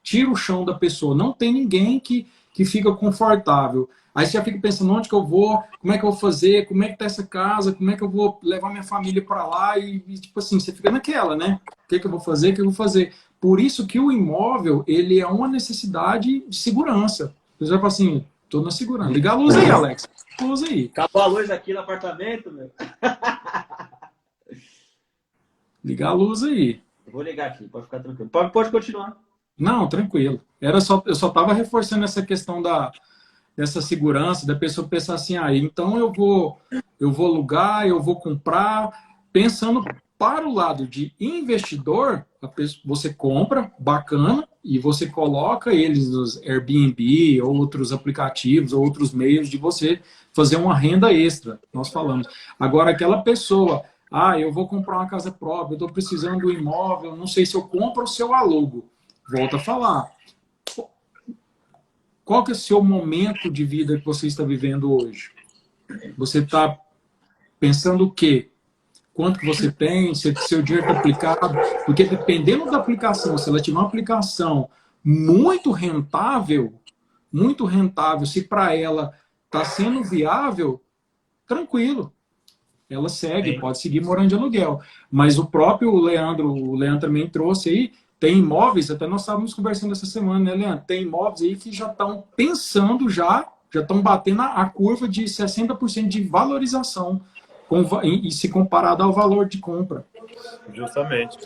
tira o chão da pessoa, não tem ninguém que fica confortável. Aí você já fica pensando, onde que eu vou, como é que eu vou fazer, como é que tá essa casa, como é que eu vou levar minha família para lá, e tipo assim, você fica naquela, né? O que eu vou fazer, o que eu vou fazer? Por isso que o imóvel, ele é uma necessidade de segurança. Você vai falar assim, tô na segurança. Liga a luz aí, Alex. Liga a luz aí. Acabou a luz aqui no apartamento, meu. Liga a luz aí. Eu vou ligar aqui, pode ficar tranquilo. Pode continuar. Não, tranquilo. Eu só estava reforçando essa questão dessa segurança, da pessoa pensar assim, então eu vou alugar, eu vou comprar, pensando para o lado de investidor, você compra, bacana, e você coloca eles nos Airbnb, ou outros aplicativos, ou outros meios de você fazer uma renda extra, nós falamos. Agora, aquela pessoa, eu vou comprar uma casa própria, eu estou precisando do imóvel, não sei se eu compro ou se eu alugo. Volto a falar. Qual que é o seu momento de vida que você está vivendo hoje? Você está pensando o quê? quanto que você tem, se seu dinheiro está aplicado, porque dependendo da aplicação, se ela tiver uma aplicação muito rentável, se para ela está sendo viável, tranquilo, ela segue, Sim. pode seguir morando de aluguel. Mas o Leandro também trouxe aí, tem imóveis, até nós estávamos conversando essa semana, né, Leandro? Tem imóveis aí que já estão pensando, já estão batendo a curva de 60% de valorização e se comparado ao valor de compra. Justamente.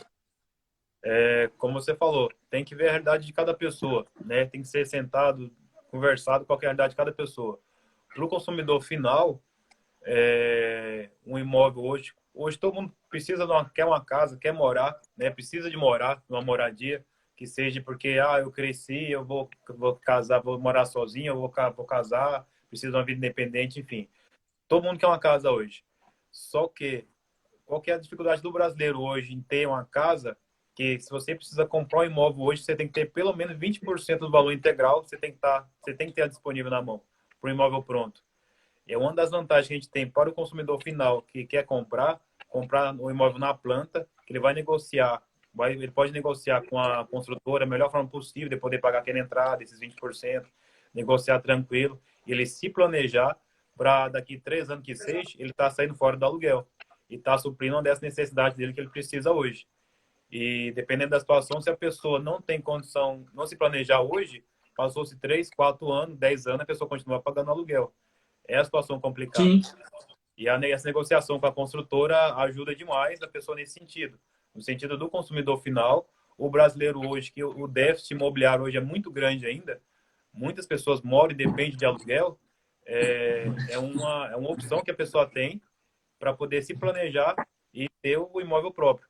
Como você falou, tem que ver a realidade de cada pessoa, né? Tem que ser sentado, conversado com a realidade de cada pessoa. Para o consumidor final, um imóvel hoje todo mundo precisa quer uma casa, quer morar, né? Precisa de morar, numa moradia, que seja porque eu cresci, eu vou casar, vou morar sozinho, eu vou casar, preciso de uma vida independente, enfim. Todo mundo quer uma casa hoje. Só que qual que é a dificuldade do brasileiro hoje em ter uma casa? Que se você precisa comprar um imóvel hoje, você tem que ter pelo menos 20% do valor integral, você tem que ter disponível na mão para o imóvel pronto. É uma das vantagens que a gente tem para o consumidor final que quer comprar o imóvel na planta, que ele vai negociar, ele pode negociar com a construtora a melhor forma possível de poder pagar aquela entrada, esses 20%, negociar tranquilo, e ele se planejar para daqui 3 anos que seja, ele está saindo fora do aluguel e está suprindo uma dessas necessidades dele que ele precisa hoje. E dependendo da situação, se a pessoa não tem condição, não se planejar hoje, passou-se 3, 4 anos, 10 anos, a pessoa continua pagando aluguel. É a situação complicada. Sim. E essa negociação com a construtora ajuda demais a pessoa nesse sentido. No sentido do consumidor final, o brasileiro hoje, que o déficit imobiliário hoje é muito grande ainda, muitas pessoas moram e dependem de aluguel, é uma opção que a pessoa tem para poder se planejar e ter o imóvel próprio.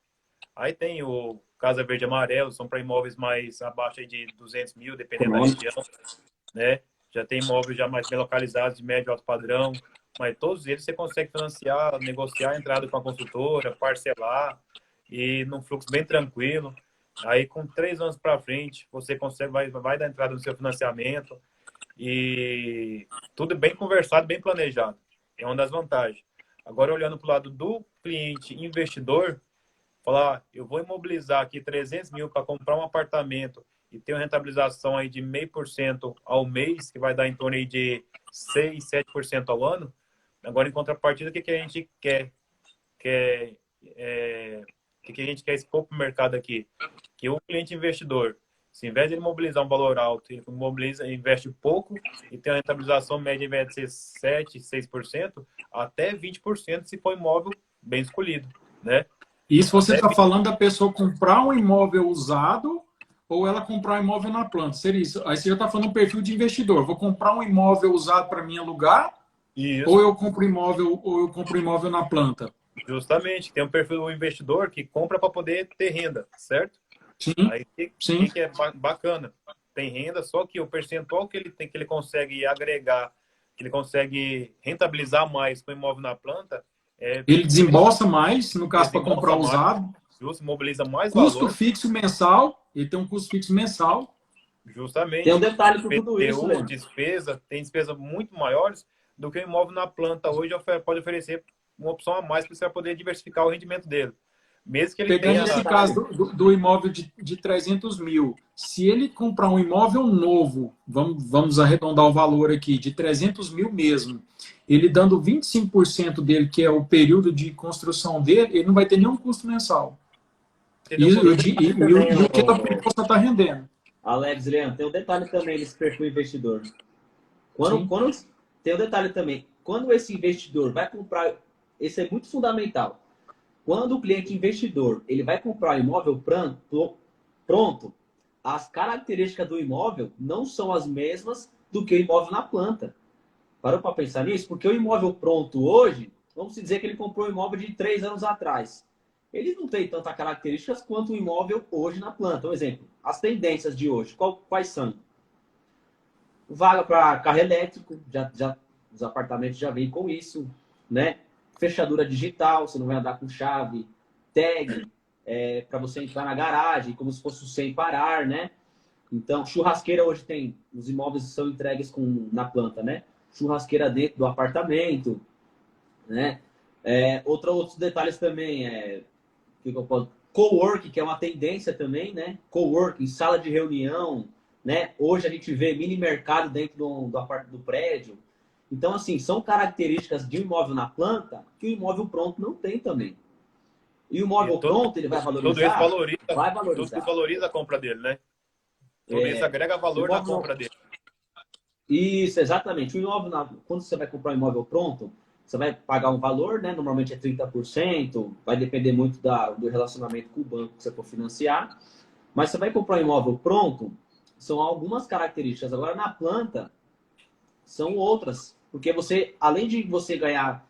Aí tem o Casa Verde e Amarelo, são para imóveis mais abaixo aí de 200 mil, dependendo da região, né? Já tem imóveis já mais bem localizados, de médio e alto padrão, mas todos eles você consegue financiar, negociar a entrada com a construtora, parcelar, e num fluxo bem tranquilo. Aí com 3 anos para frente, você consegue, vai dar entrada no seu financiamento, e tudo bem conversado, bem planejado. É uma das vantagens. Agora, olhando para o lado do cliente investidor, falar, eu vou imobilizar aqui 300 mil para comprar um apartamento e ter uma rentabilização aí de 0,5% ao mês, que vai dar em torno aí de 6, 7% ao ano. Agora, em contrapartida, o que a gente quer? O que a gente quer expor para o mercado aqui? Que o cliente investidor, se ao invés de ele mobilizar um valor alto, ele investe pouco e tem uma rentabilização média, ao invés de ser 7, 6%, até 20% se for imóvel bem escolhido, né? Isso você está falando da pessoa comprar um imóvel usado ou ela comprar um imóvel na planta? Seria isso. Aí você já está falando um perfil de investidor. Vou comprar um imóvel usado para mim alugar? Isso. Ou eu compro imóvel na planta? Justamente. Tem um perfil do investidor que compra para poder ter renda, certo? Sim. Aí Sim. que é bacana. Tem renda, só que o percentual que ele tem, que ele consegue agregar, que ele consegue rentabilizar mais com o imóvel na planta, ele desembolsa mais, no caso, para comprar usado. Justo, mobiliza mais custo valor. Fixo mensal. Ele tem um custo fixo mensal. Justamente. Tem um detalhe para tudo isso, né? Tem despesas muito maiores do que o imóvel na planta. Hoje pode oferecer uma opção a mais para você poder diversificar o rendimento dele. Mesmo que ele Pegando esse caso do imóvel de 300 mil, se ele comprar um imóvel novo, vamos arredondar o valor aqui, de 300 mil mesmo, ele dando 25% dele, que é o período de construção dele, ele não vai ter nenhum custo mensal. E o que a proposta está rendendo. Alex, Leandro, tem um detalhe também nesse perfil investidor. Tem um detalhe também. Quando esse investidor vai comprar, esse é muito fundamental. Quando o cliente investidor ele vai comprar um imóvel pronto, as características do imóvel não são as mesmas do que o imóvel na planta. Parou para pensar nisso? Porque o imóvel pronto hoje, vamos dizer que ele comprou um imóvel de 3 anos atrás. Ele não tem tantas características quanto o imóvel hoje na planta. Um exemplo, as tendências de hoje, quais são? Vaga para carro elétrico, os apartamentos já vêm com isso, né? Fechadura digital, você não vai andar com chave, tag, para você entrar na garagem, como se fosse sem parar, né? Então, churrasqueira hoje tem, os imóveis são entregues na planta, né? Churrasqueira dentro do apartamento, né? Outros detalhes também que eu posso... Cowork, que é uma tendência também, né? Coworking, sala de reunião, né? Hoje a gente vê mini mercado dentro do prédio. Então, assim, são características de um imóvel na planta que o imóvel pronto não tem também. E o imóvel pronto, ele vai valorizar? Tudo isso valoriza, vai valorizar. Tudo valoriza a compra dele, né? Tudo isso agrega valor na compra dele. Isso, exatamente. O imóvel, quando você vai comprar um imóvel pronto, você vai pagar um valor, né? Normalmente é 30%, vai depender muito do relacionamento com o banco que você for financiar. Mas você vai comprar um imóvel pronto, são algumas características. Agora, na planta, são outras. Porque você, além de você ganhar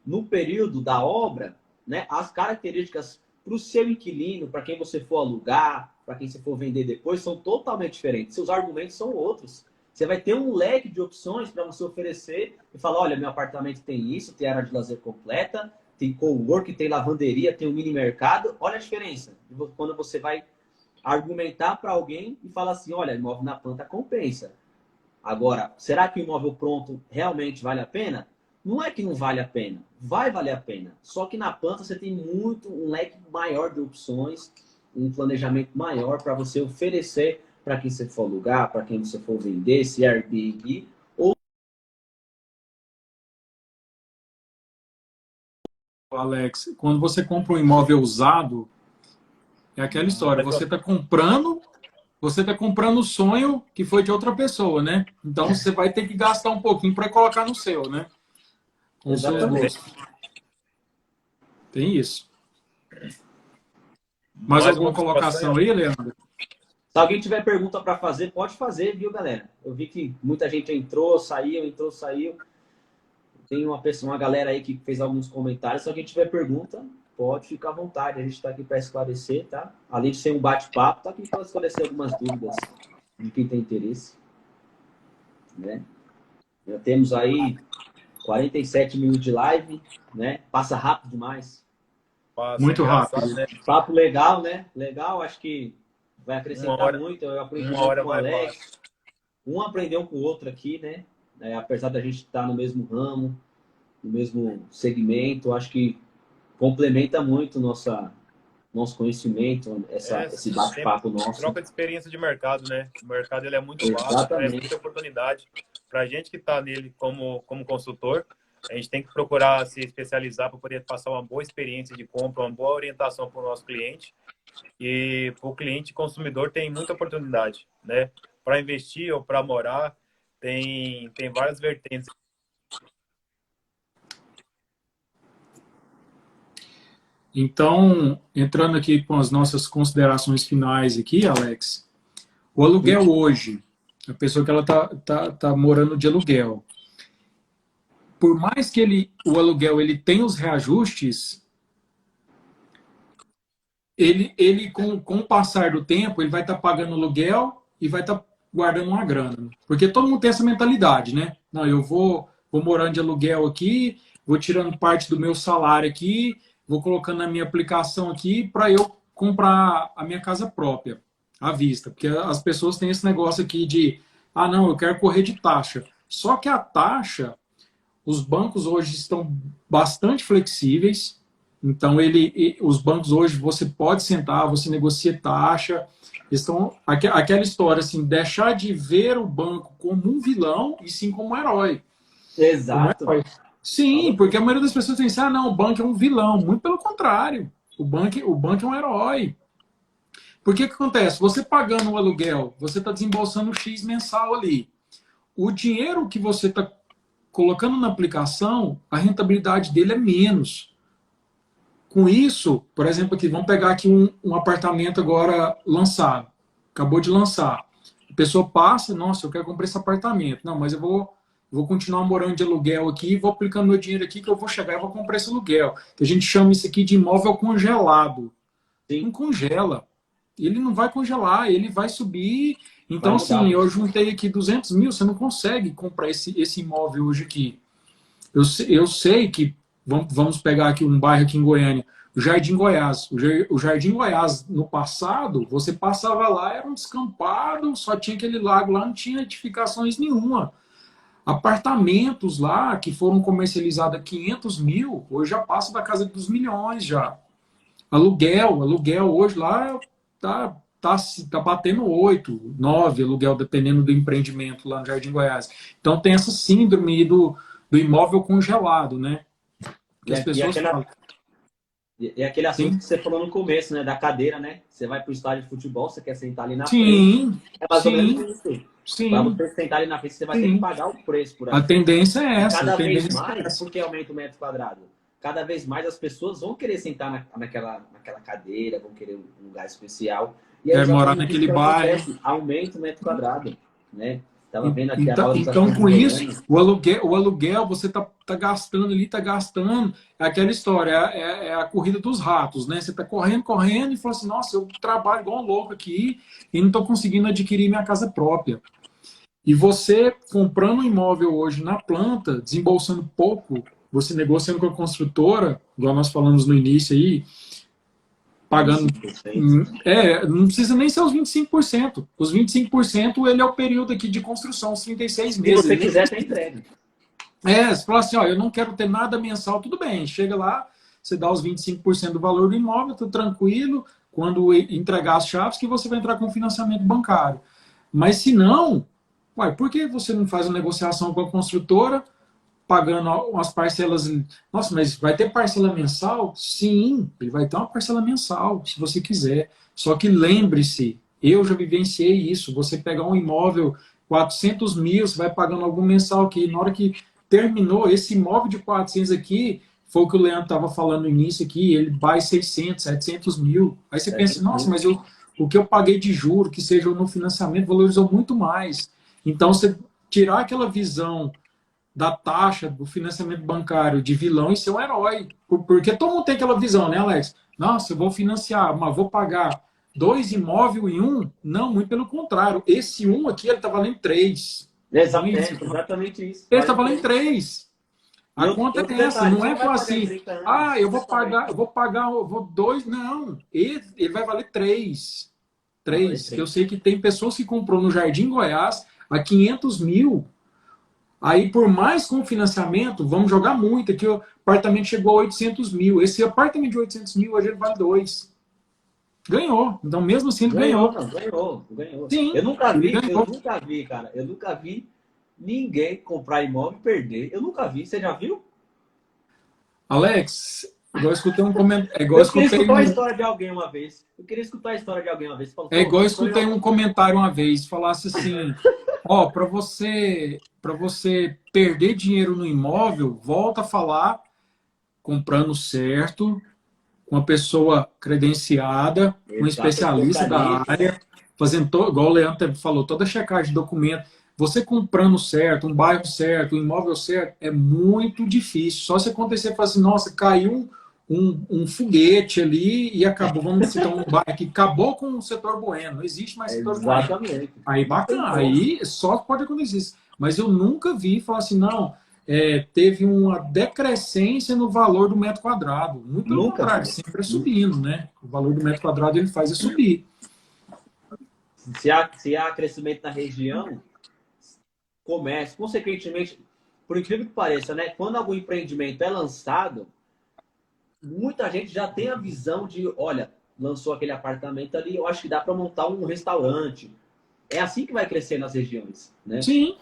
no período da obra, né, as características para o seu inquilino, para quem você for alugar, para quem você for vender depois, são totalmente diferentes. Seus argumentos são outros. Você vai ter um leque de opções para você oferecer e falar, olha, meu apartamento tem isso, tem área de lazer completa, tem cowork, tem lavanderia, tem um mini mercado. Olha a diferença. Quando você vai argumentar para alguém e fala assim, olha, imóvel na planta compensa. Agora, será que o imóvel pronto realmente vale a pena? Não é que não vale a pena. Vai valer a pena. Só que na planta você tem um leque maior de opções, um planejamento maior para você oferecer para quem você for alugar, para quem você for vender, se é Airbnb ou... Alex, quando você compra um imóvel usado, é aquela história, você está comprando o sonho que foi de outra pessoa, né? Então você vai ter que gastar um pouquinho para colocar no seu, né? Com os seus gostos. Tem isso. Mais alguma colocação aí, Leandro? Se alguém tiver pergunta para fazer, pode fazer, viu, galera? Eu vi que muita gente entrou, saiu. Tem uma galera aí que fez alguns comentários. Se alguém tiver pergunta, pode ficar à vontade. A gente está aqui para esclarecer, tá? Além de ser um bate-papo, está aqui para esclarecer algumas dúvidas de quem tem interesse. Né? Já temos aí 47 minutos de live, né? Passa rápido demais. Muito rápido. Né? Papo legal, né? Legal, acho que vai acrescentar muito. Eu aprendi com o Alex. Um aprendeu com o outro aqui, né? Apesar da gente estar no mesmo ramo, no mesmo segmento, acho que complementa muito nosso conhecimento, esse bate-papo nosso. Troca de experiência de mercado, né? O mercado ele é muito vasto, traz muita oportunidade. Para a gente que está nele como consultor, a gente tem que procurar se especializar para poder passar uma boa experiência de compra, uma boa orientação para o nosso cliente. E para o cliente consumidor tem muita oportunidade, né? Para investir ou para morar, tem várias vertentes. Então, entrando aqui com as nossas considerações finais aqui, Alex, o aluguel hoje, a pessoa que ela tá morando de aluguel, por mais que o aluguel ele tenha os reajustes, ele com o passar do tempo, ele vai estar pagando aluguel e vai estar guardando uma grana. Porque todo mundo tem essa mentalidade, né? Não, eu vou morando de aluguel aqui, vou tirando parte do meu salário aqui, vou colocando na minha aplicação aqui para eu comprar a minha casa própria, à vista. Porque as pessoas têm esse negócio aqui de, não, eu quero correr de taxa. Só que a taxa, os bancos hoje estão bastante flexíveis. Então, os bancos hoje, você pode sentar, você negocia taxa. Estão, aquela história, assim, deixar de ver o banco como um vilão e sim como um herói. Exato. Como herói. Sim, porque a maioria das pessoas pensa, não, o banco é um vilão. Muito pelo contrário. O banco é um herói. Porque o que acontece? Você pagando o aluguel, você está desembolsando X mensal ali. O dinheiro que você está colocando na aplicação, a rentabilidade dele é menos. Com isso, por exemplo, aqui, vamos pegar aqui um apartamento agora lançado. Acabou de lançar. A pessoa passa, nossa, eu quero comprar esse apartamento. Não, mas eu vou continuar morando de aluguel aqui, vou aplicando meu dinheiro aqui, que eu vou chegar e vou comprar esse aluguel. Que a gente chama isso aqui de imóvel congelado. Sim. Não congela. Ele não vai congelar, ele vai subir. Então, assim, eu juntei aqui 200 mil, você não consegue comprar esse imóvel hoje aqui. Eu sei que, vamos pegar aqui um bairro aqui em Goiânia, o Jardim Goiás. O Jardim Goiás, no passado, você passava lá, era um descampado, só tinha aquele lago lá, não tinha edificações nenhuma. Apartamentos lá que foram comercializados a 500 mil, hoje já passa da casa dos milhões já. Aluguel hoje lá tá batendo 8, 9 aluguel, dependendo do empreendimento lá no Jardim Goiás. Então tem essa síndrome do imóvel congelado, né? Que as pessoas falam. E aquele assunto Sim. que você falou no começo, né? Da cadeira, né? Você vai para o estádio de futebol, você quer sentar ali na Sim, frente. É mais ou menos isso. Para sim, você sentar ali na frente, você vai ter que sim. pagar o preço por A aquilo. tendência é E essa. A cada vez tendência é mais, essa. porque aumenta o metro quadrado? Cada vez mais as pessoas vão querer sentar naquela cadeira, vão querer um lugar especial. E é Morar exatamente isso naquele que bairro. acontece. Aumenta o metro quadrado, né? Estava vendo aqui a Então, valorização de com isso, Goiânia. o aluguel você tá gastando ali, tá gastando. É aquela história, é a corrida dos ratos, né? Você tá correndo e fala assim, nossa, eu trabalho igual um louco aqui e não estou conseguindo adquirir minha casa própria. E você comprando um imóvel hoje na planta, desembolsando pouco, você negociando com a construtora, igual nós falamos no início aí, pagando. 25%. Não precisa nem ser os 25%. Os 25% ele é o período aqui de construção, os 36 Se meses. você quiser, tem entrega. Você fala assim, ó, eu não quero ter nada mensal, tudo bem. Chega lá, você dá os 25% do valor do imóvel, tá tranquilo, quando entregar as chaves, que você vai entrar com financiamento bancário. Mas se não, por que você não faz uma negociação com a construtora, pagando umas parcelas? Nossa, mas vai ter parcela mensal? Sim, ele vai ter uma parcela mensal, se você quiser. Só que lembre-se, eu já vivenciei isso, você pegar um imóvel, 400 mil, você vai pagando algum mensal aqui, na hora que terminou, esse imóvel de 400 aqui, foi o que o Leandro estava falando no início aqui, ele vai 600, 700 mil. Aí você pensa, nossa, mas o que eu paguei de juro, que seja no financiamento, valorizou muito mais. Então, você tirar aquela visão da taxa do financiamento bancário de vilão e ser um herói. Porque todo mundo tem aquela visão, né, Alex? Nossa, eu vou financiar, mas vou pagar 2 imóveis em um? Não, muito pelo contrário. Esse um aqui, ele está valendo 3. Exatamente isso. Ele está valendo 3. E A outro conta é essa, detalhe, não você é não vai falar pagar em assim, 30 anos. eu vou 2, não. Ele vai valer 3. Vai valer 3. Eu 3. sei que tem pessoas que comprou no Jardim Goiás a 500 mil. Aí, por mais com financiamento, vamos jogar muito. Aqui o apartamento chegou a 800 mil. Esse apartamento de 800 mil, hoje ele vale 2. Ganhou. Então, mesmo assim, ele ganhou. Ganhou. Sim, ele ganhou. Cara. Eu nunca vi ninguém comprar imóvel e perder. Eu nunca vi. Você já viu? Alex, igual eu escutei um comentário. Eu queria escutar a história de alguém uma vez. Falou, É pô, igual eu comprou escutei um comentário uma vez, falasse assim, ó, para você perder dinheiro no imóvel, volta a falar comprando certo, com uma pessoa credenciada, um Exato, especialista da especialista. área, fazendo, igual o Leandro falou, toda a checagem de documento. Você comprando certo, um bairro certo, um imóvel certo, é muito difícil. Só se acontecer, falar assim, nossa, caiu um foguete ali e acabou, vamos citar um bairro que acabou com o setor bueno, não existe mais setor bueno. Exatamente. Aí bacana, aí só pode acontecer isso. Mas eu nunca vi falar assim, não, teve uma decrescência no valor do metro quadrado. Muito pelo Nunca contrário, vi. sempre é subindo, né? O valor do metro quadrado ele faz é subir. Se há crescimento na região, comércio, consequentemente, por incrível que pareça, né? Quando algum empreendimento é lançado, muita gente já tem a visão de, olha, lançou aquele apartamento ali, eu acho que dá para montar um restaurante. É assim que vai crescer nas regiões, né? Sim.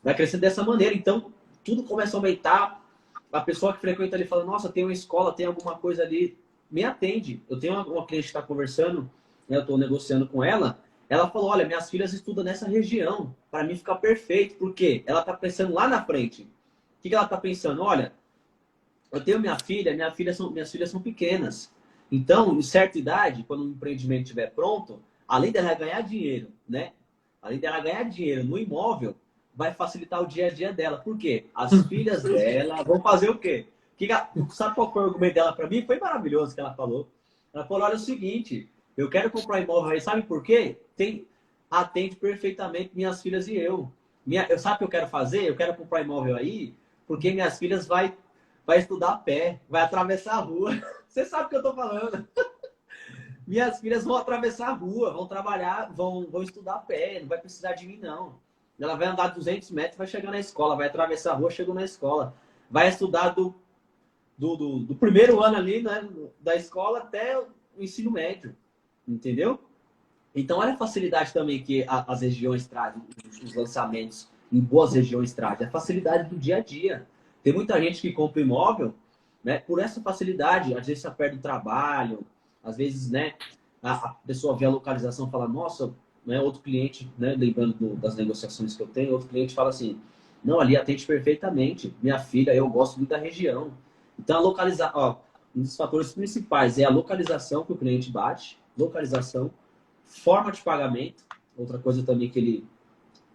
Vai crescer dessa maneira. Então, tudo começa a aumentar. A pessoa que frequenta ali fala, nossa, tem uma escola, tem alguma coisa ali. Me atende. Eu tenho uma cliente que está conversando, né, eu estou negociando com ela. Ela falou, olha, minhas filhas estudam nessa região. Para mim fica perfeito. Por quê? Ela está pensando lá na frente. O que ela está pensando? Olha, eu tenho minhas filhas são pequenas. Então, em certa idade, quando o empreendimento estiver pronto, além dela ganhar dinheiro, né? Além dela ganhar dinheiro no imóvel, vai facilitar o dia a dia dela. Por quê? As filhas dela vão fazer o quê? Sabe qual foi o argumento dela para mim? Foi maravilhoso que ela falou. Ela falou, olha, é o seguinte, eu quero comprar imóvel aí, sabe por quê? Atende perfeitamente minhas filhas e eu. Sabe o que eu quero fazer? Eu quero comprar imóvel aí, porque minhas filhas vai estudar a pé, vai atravessar a rua. Você sabe o que eu estou falando. Minhas filhas vão atravessar a rua, vão trabalhar, vão estudar a pé, não vai precisar de mim, não. ela vai andar 200 metros, vai chegar na escola, vai atravessar a rua, chegou na escola. Vai estudar do primeiro ano ali, né, da escola até o ensino médio, entendeu? Então, olha a facilidade também que as regiões trazem, os lançamentos em boas regiões trazem, a facilidade do dia a dia. Tem muita gente que compra imóvel, né, por essa facilidade, às vezes está perto do trabalho, às vezes, né, a pessoa vê a localização e fala, nossa, né, outro cliente, né, lembrando das negociações que eu tenho, outro cliente fala assim, não, ali atende perfeitamente, minha filha, eu gosto muito da região. Então, um dos fatores principais é a localização que o cliente bate, localização, forma de pagamento, outra coisa também que ele,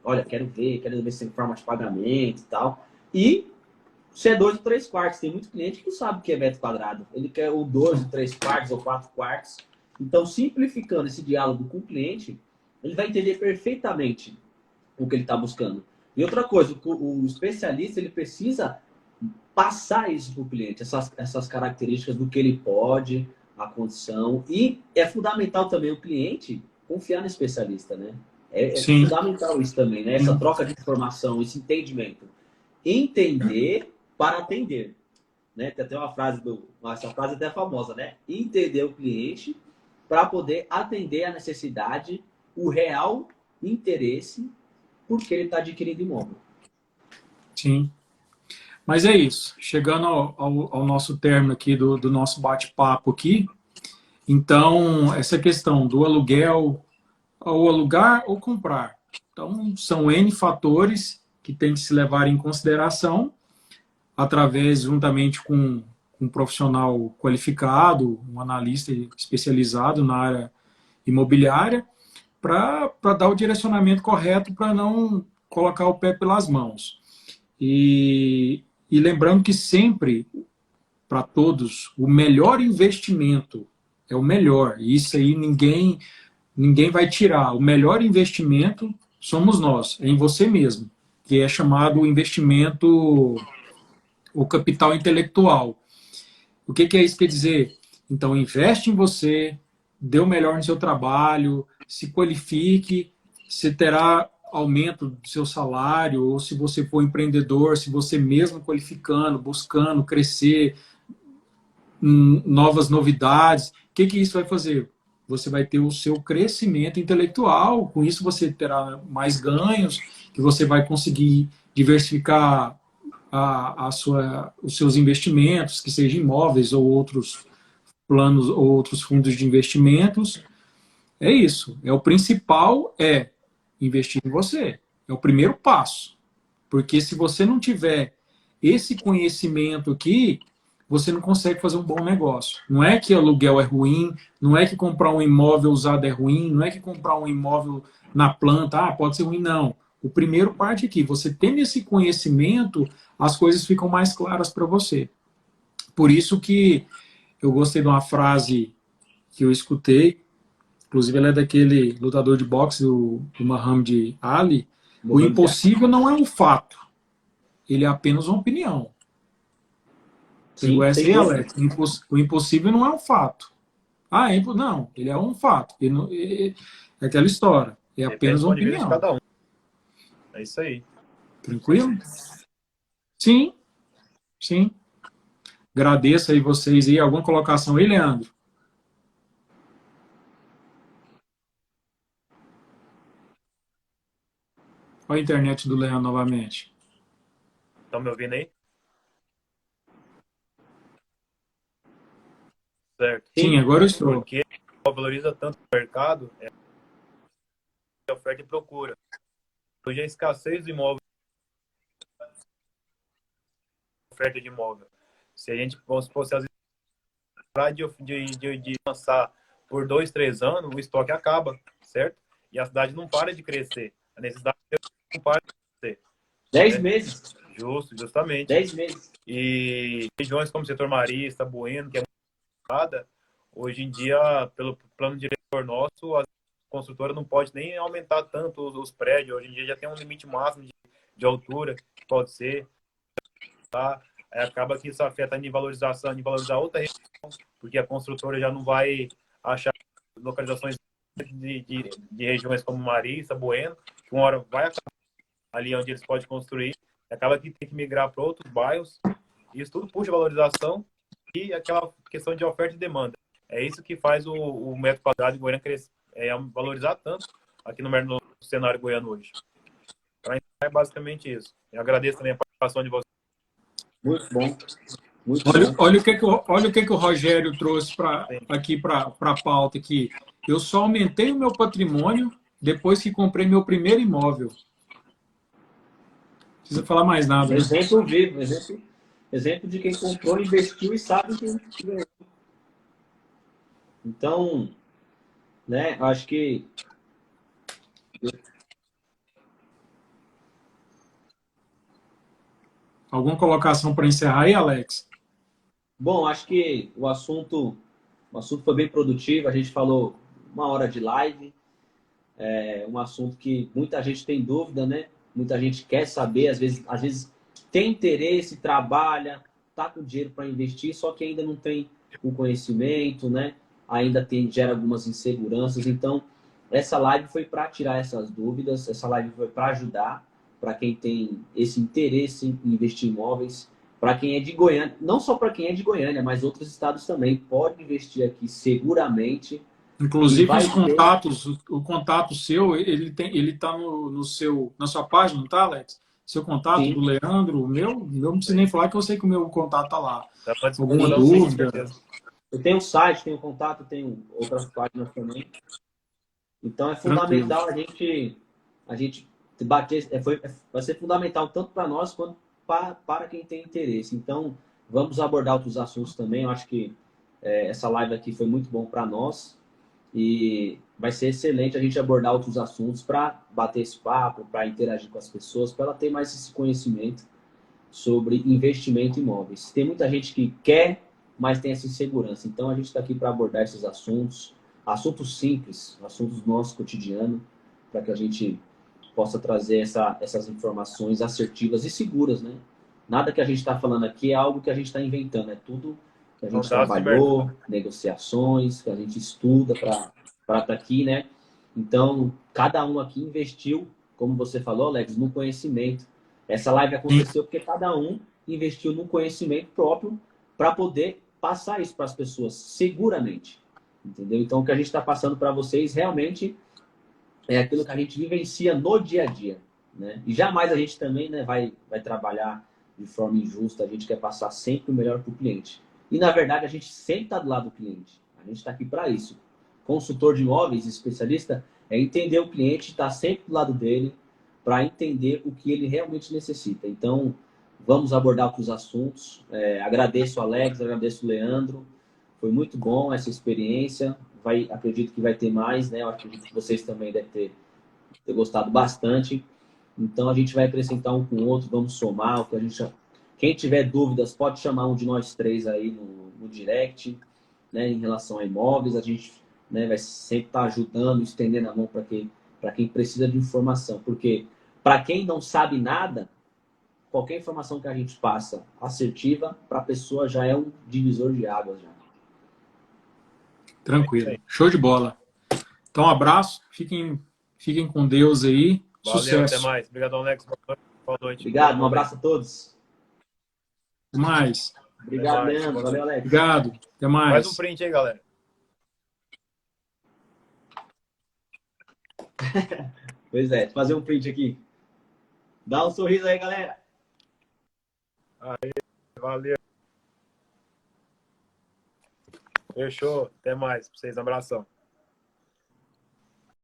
olha, quero ver se tem forma de pagamento e tal, e se é 2 ou 3 quartos. Tem muito cliente que não sabe o que é metro quadrado. Ele quer o 2 ou 3 quartos ou 4 quartos. Então, simplificando esse diálogo com o cliente, ele vai entender perfeitamente o que ele está buscando. E outra coisa, o especialista ele precisa passar isso para o cliente, essas características do que ele pode, a condição. E é fundamental também o cliente confiar no especialista, né? É fundamental isso também, né? Essa troca de informação, esse entendimento. Entender para atender, né? Tem até uma frase essa frase até é famosa, né? Entender o cliente para poder atender a necessidade, o real interesse porque ele está adquirindo imóvel. Sim. Mas é isso. Chegando ao nosso término aqui do nosso bate-papo aqui, então essa questão do aluguel, ou alugar ou comprar. Então são N fatores que tem que se levar em consideração através, juntamente com um profissional qualificado, um analista especializado na área imobiliária, para dar o direcionamento correto para não colocar o pé pelas mãos. E lembrando que sempre, para todos, o melhor investimento é o melhor. E isso aí ninguém vai tirar. O melhor investimento somos nós, é em você mesmo, que é chamado investimento, o capital intelectual. O que é isso que quer dizer? Então, investe em você, dê o melhor no seu trabalho, se qualifique, você terá aumento do seu salário, ou se você for empreendedor, se você mesmo qualificando, buscando crescer, novas novidades, o que isso vai fazer? Você vai ter o seu crescimento intelectual, com isso você terá mais ganhos, que você vai conseguir diversificar os seus investimentos, que sejam imóveis ou outros planos ou outros fundos de investimentos. É isso. O principal é investir em você. É o primeiro passo. Porque se você não tiver esse conhecimento aqui, você não consegue fazer um bom negócio. Não é que aluguel é ruim, não é que comprar um imóvel usado é ruim, não é que comprar um imóvel na planta, pode ser ruim, não. O primeiro parte aqui, você tendo esse conhecimento, as coisas ficam mais claras para você. Por isso que eu gostei de uma frase que eu escutei, inclusive ela é daquele lutador de boxe, o Muhammad Ali. O impossível não é um fato, ele é apenas uma opinião. Sim, essa aí, Alex. O impossível não é um fato. Não, ele é um fato. É aquela história. É apenas uma opinião. De cada um. É isso aí. Tranquilo? Sim, sim. Agradeço aí vocês aí. Alguma colocação aí, Leandro? Olha a internet do Leandro novamente. Estão me ouvindo aí? Certo. Sim, agora eu estou. Porque valoriza tanto o mercado, é oferta e procura. Hoje a escassez do imóvel, oferta de imóvel. Se a gente fosse às vezes de lançar por 2, 3 anos, o estoque acaba, certo? E a cidade não para de crescer. A necessidade não para de crescer. 10 meses. Justamente. 10 meses. E regiões como o setor marista, Bueno, que é muito, hoje em dia, pelo plano diretor nosso, a construtora não pode nem aumentar tanto os prédios. Hoje em dia já tem um limite máximo de altura que pode ser. Tá? Aí acaba que isso afeta em valorização, em valorizar outra região, porque a construtora já não vai achar localizações de regiões como Marista, Bueno, que uma hora vai acabar ali onde eles podem construir. Acaba que tem que migrar para outros bairros. Isso tudo puxa valorização e aquela questão de oferta e demanda. É isso que faz o metro quadrado de Goiânia crescer, valorizar tanto aqui no cenário goiano hoje. Então, é basicamente isso. Eu agradeço também a participação de vocês. Muito bom. Muito Olha, bom. olha o que o Rogério trouxe aqui para a pauta aqui. Eu só aumentei o meu patrimônio depois que comprei meu primeiro imóvel. Não precisa falar mais nada, né? Exemplo vivo, exemplo de quem comprou, investiu e sabe que ganhou. Então, né, acho que Alguma colocação para encerrar aí, Alex? bom, acho que o assunto foi bem produtivo. A gente falou 1 hora de live. É um assunto que muita gente tem dúvida, né? Muita gente quer saber, às vezes tem interesse, trabalha, tá com dinheiro para investir, só que ainda não tem o conhecimento, né? Ainda gera algumas inseguranças. Então, essa live foi para tirar essas dúvidas, essa live foi para ajudar para quem tem esse interesse em investir em imóveis, para quem é de Goiânia, não só para quem é de Goiânia, mas outros estados também pode investir aqui seguramente. Inclusive os contatos, o contato seu, ele tá na sua página, não tá, Alex? Seu contato Sim. do Leandro, o meu não preciso nem falar que eu sei que o meu contato tá lá. Alguma Sim, dúvida? Eu tenho um site, tenho contato, tenho outras páginas também. Então é Tranquilo. fundamental a gente bater, vai ser fundamental tanto para nós quanto para quem tem interesse. Então vamos abordar outros assuntos também. Eu acho que essa live aqui foi muito bom para nós e vai ser excelente a gente abordar outros assuntos para bater esse papo, para interagir com as pessoas, para ela ter mais esse conhecimento sobre investimento em imóveis. Tem muita gente que quer, mas tem essa insegurança. Então a gente está aqui para abordar esses assuntos, assuntos simples, assuntos do nosso cotidiano, para que a gente possa trazer essas informações assertivas e seguras, né? Nada que a gente está falando aqui é algo que a gente está inventando, é tudo que a gente trabalhou, negociações, que a gente estuda para estar aqui, né? Então, cada um aqui investiu, como você falou, Alex, no conhecimento. Essa live aconteceu porque cada um investiu no conhecimento próprio para poder passar isso para as pessoas seguramente. Entendeu? Então, o que a gente está passando para vocês realmente é aquilo que a gente vivencia no dia a dia. Né? E jamais a gente também, né, vai trabalhar de forma injusta, a gente quer passar sempre o melhor para o cliente. E, na verdade, a gente sempre está do lado do cliente. A gente está aqui para isso. Consultor de imóveis, especialista, é entender o cliente, estar sempre do lado dele, para entender o que ele realmente necessita. Então, vamos abordar outros assuntos. Agradeço o Alex, agradeço o Leandro. Foi muito bom essa experiência. Acredito que vai ter mais, né? Eu acredito que vocês também devem ter gostado bastante. Então, a gente vai acrescentar um com o outro, vamos somar. Quem tiver dúvidas, pode chamar um de nós três aí no direct, né? Em relação a imóveis. A gente, né, vai sempre estar ajudando, estendendo a mão para quem precisa de informação. Porque para quem não sabe nada, qualquer informação que a gente passa assertiva, para a pessoa já é um divisor de águas. Já. Tranquilo. Show de bola. Então, um abraço. Fiquem com Deus aí. Valeu, Sucesso. até mais. Obrigado, Alex. Boa noite. Obrigado, um abraço a todos. Até mais. Obrigado, Leandro. Valeu, Alex. Obrigado. Até mais. Faz um print aí, galera. Pois é, fazer um print aqui. Dá um sorriso aí, galera. Aí, valeu. Fechou. Até mais. Pra vocês, um abração.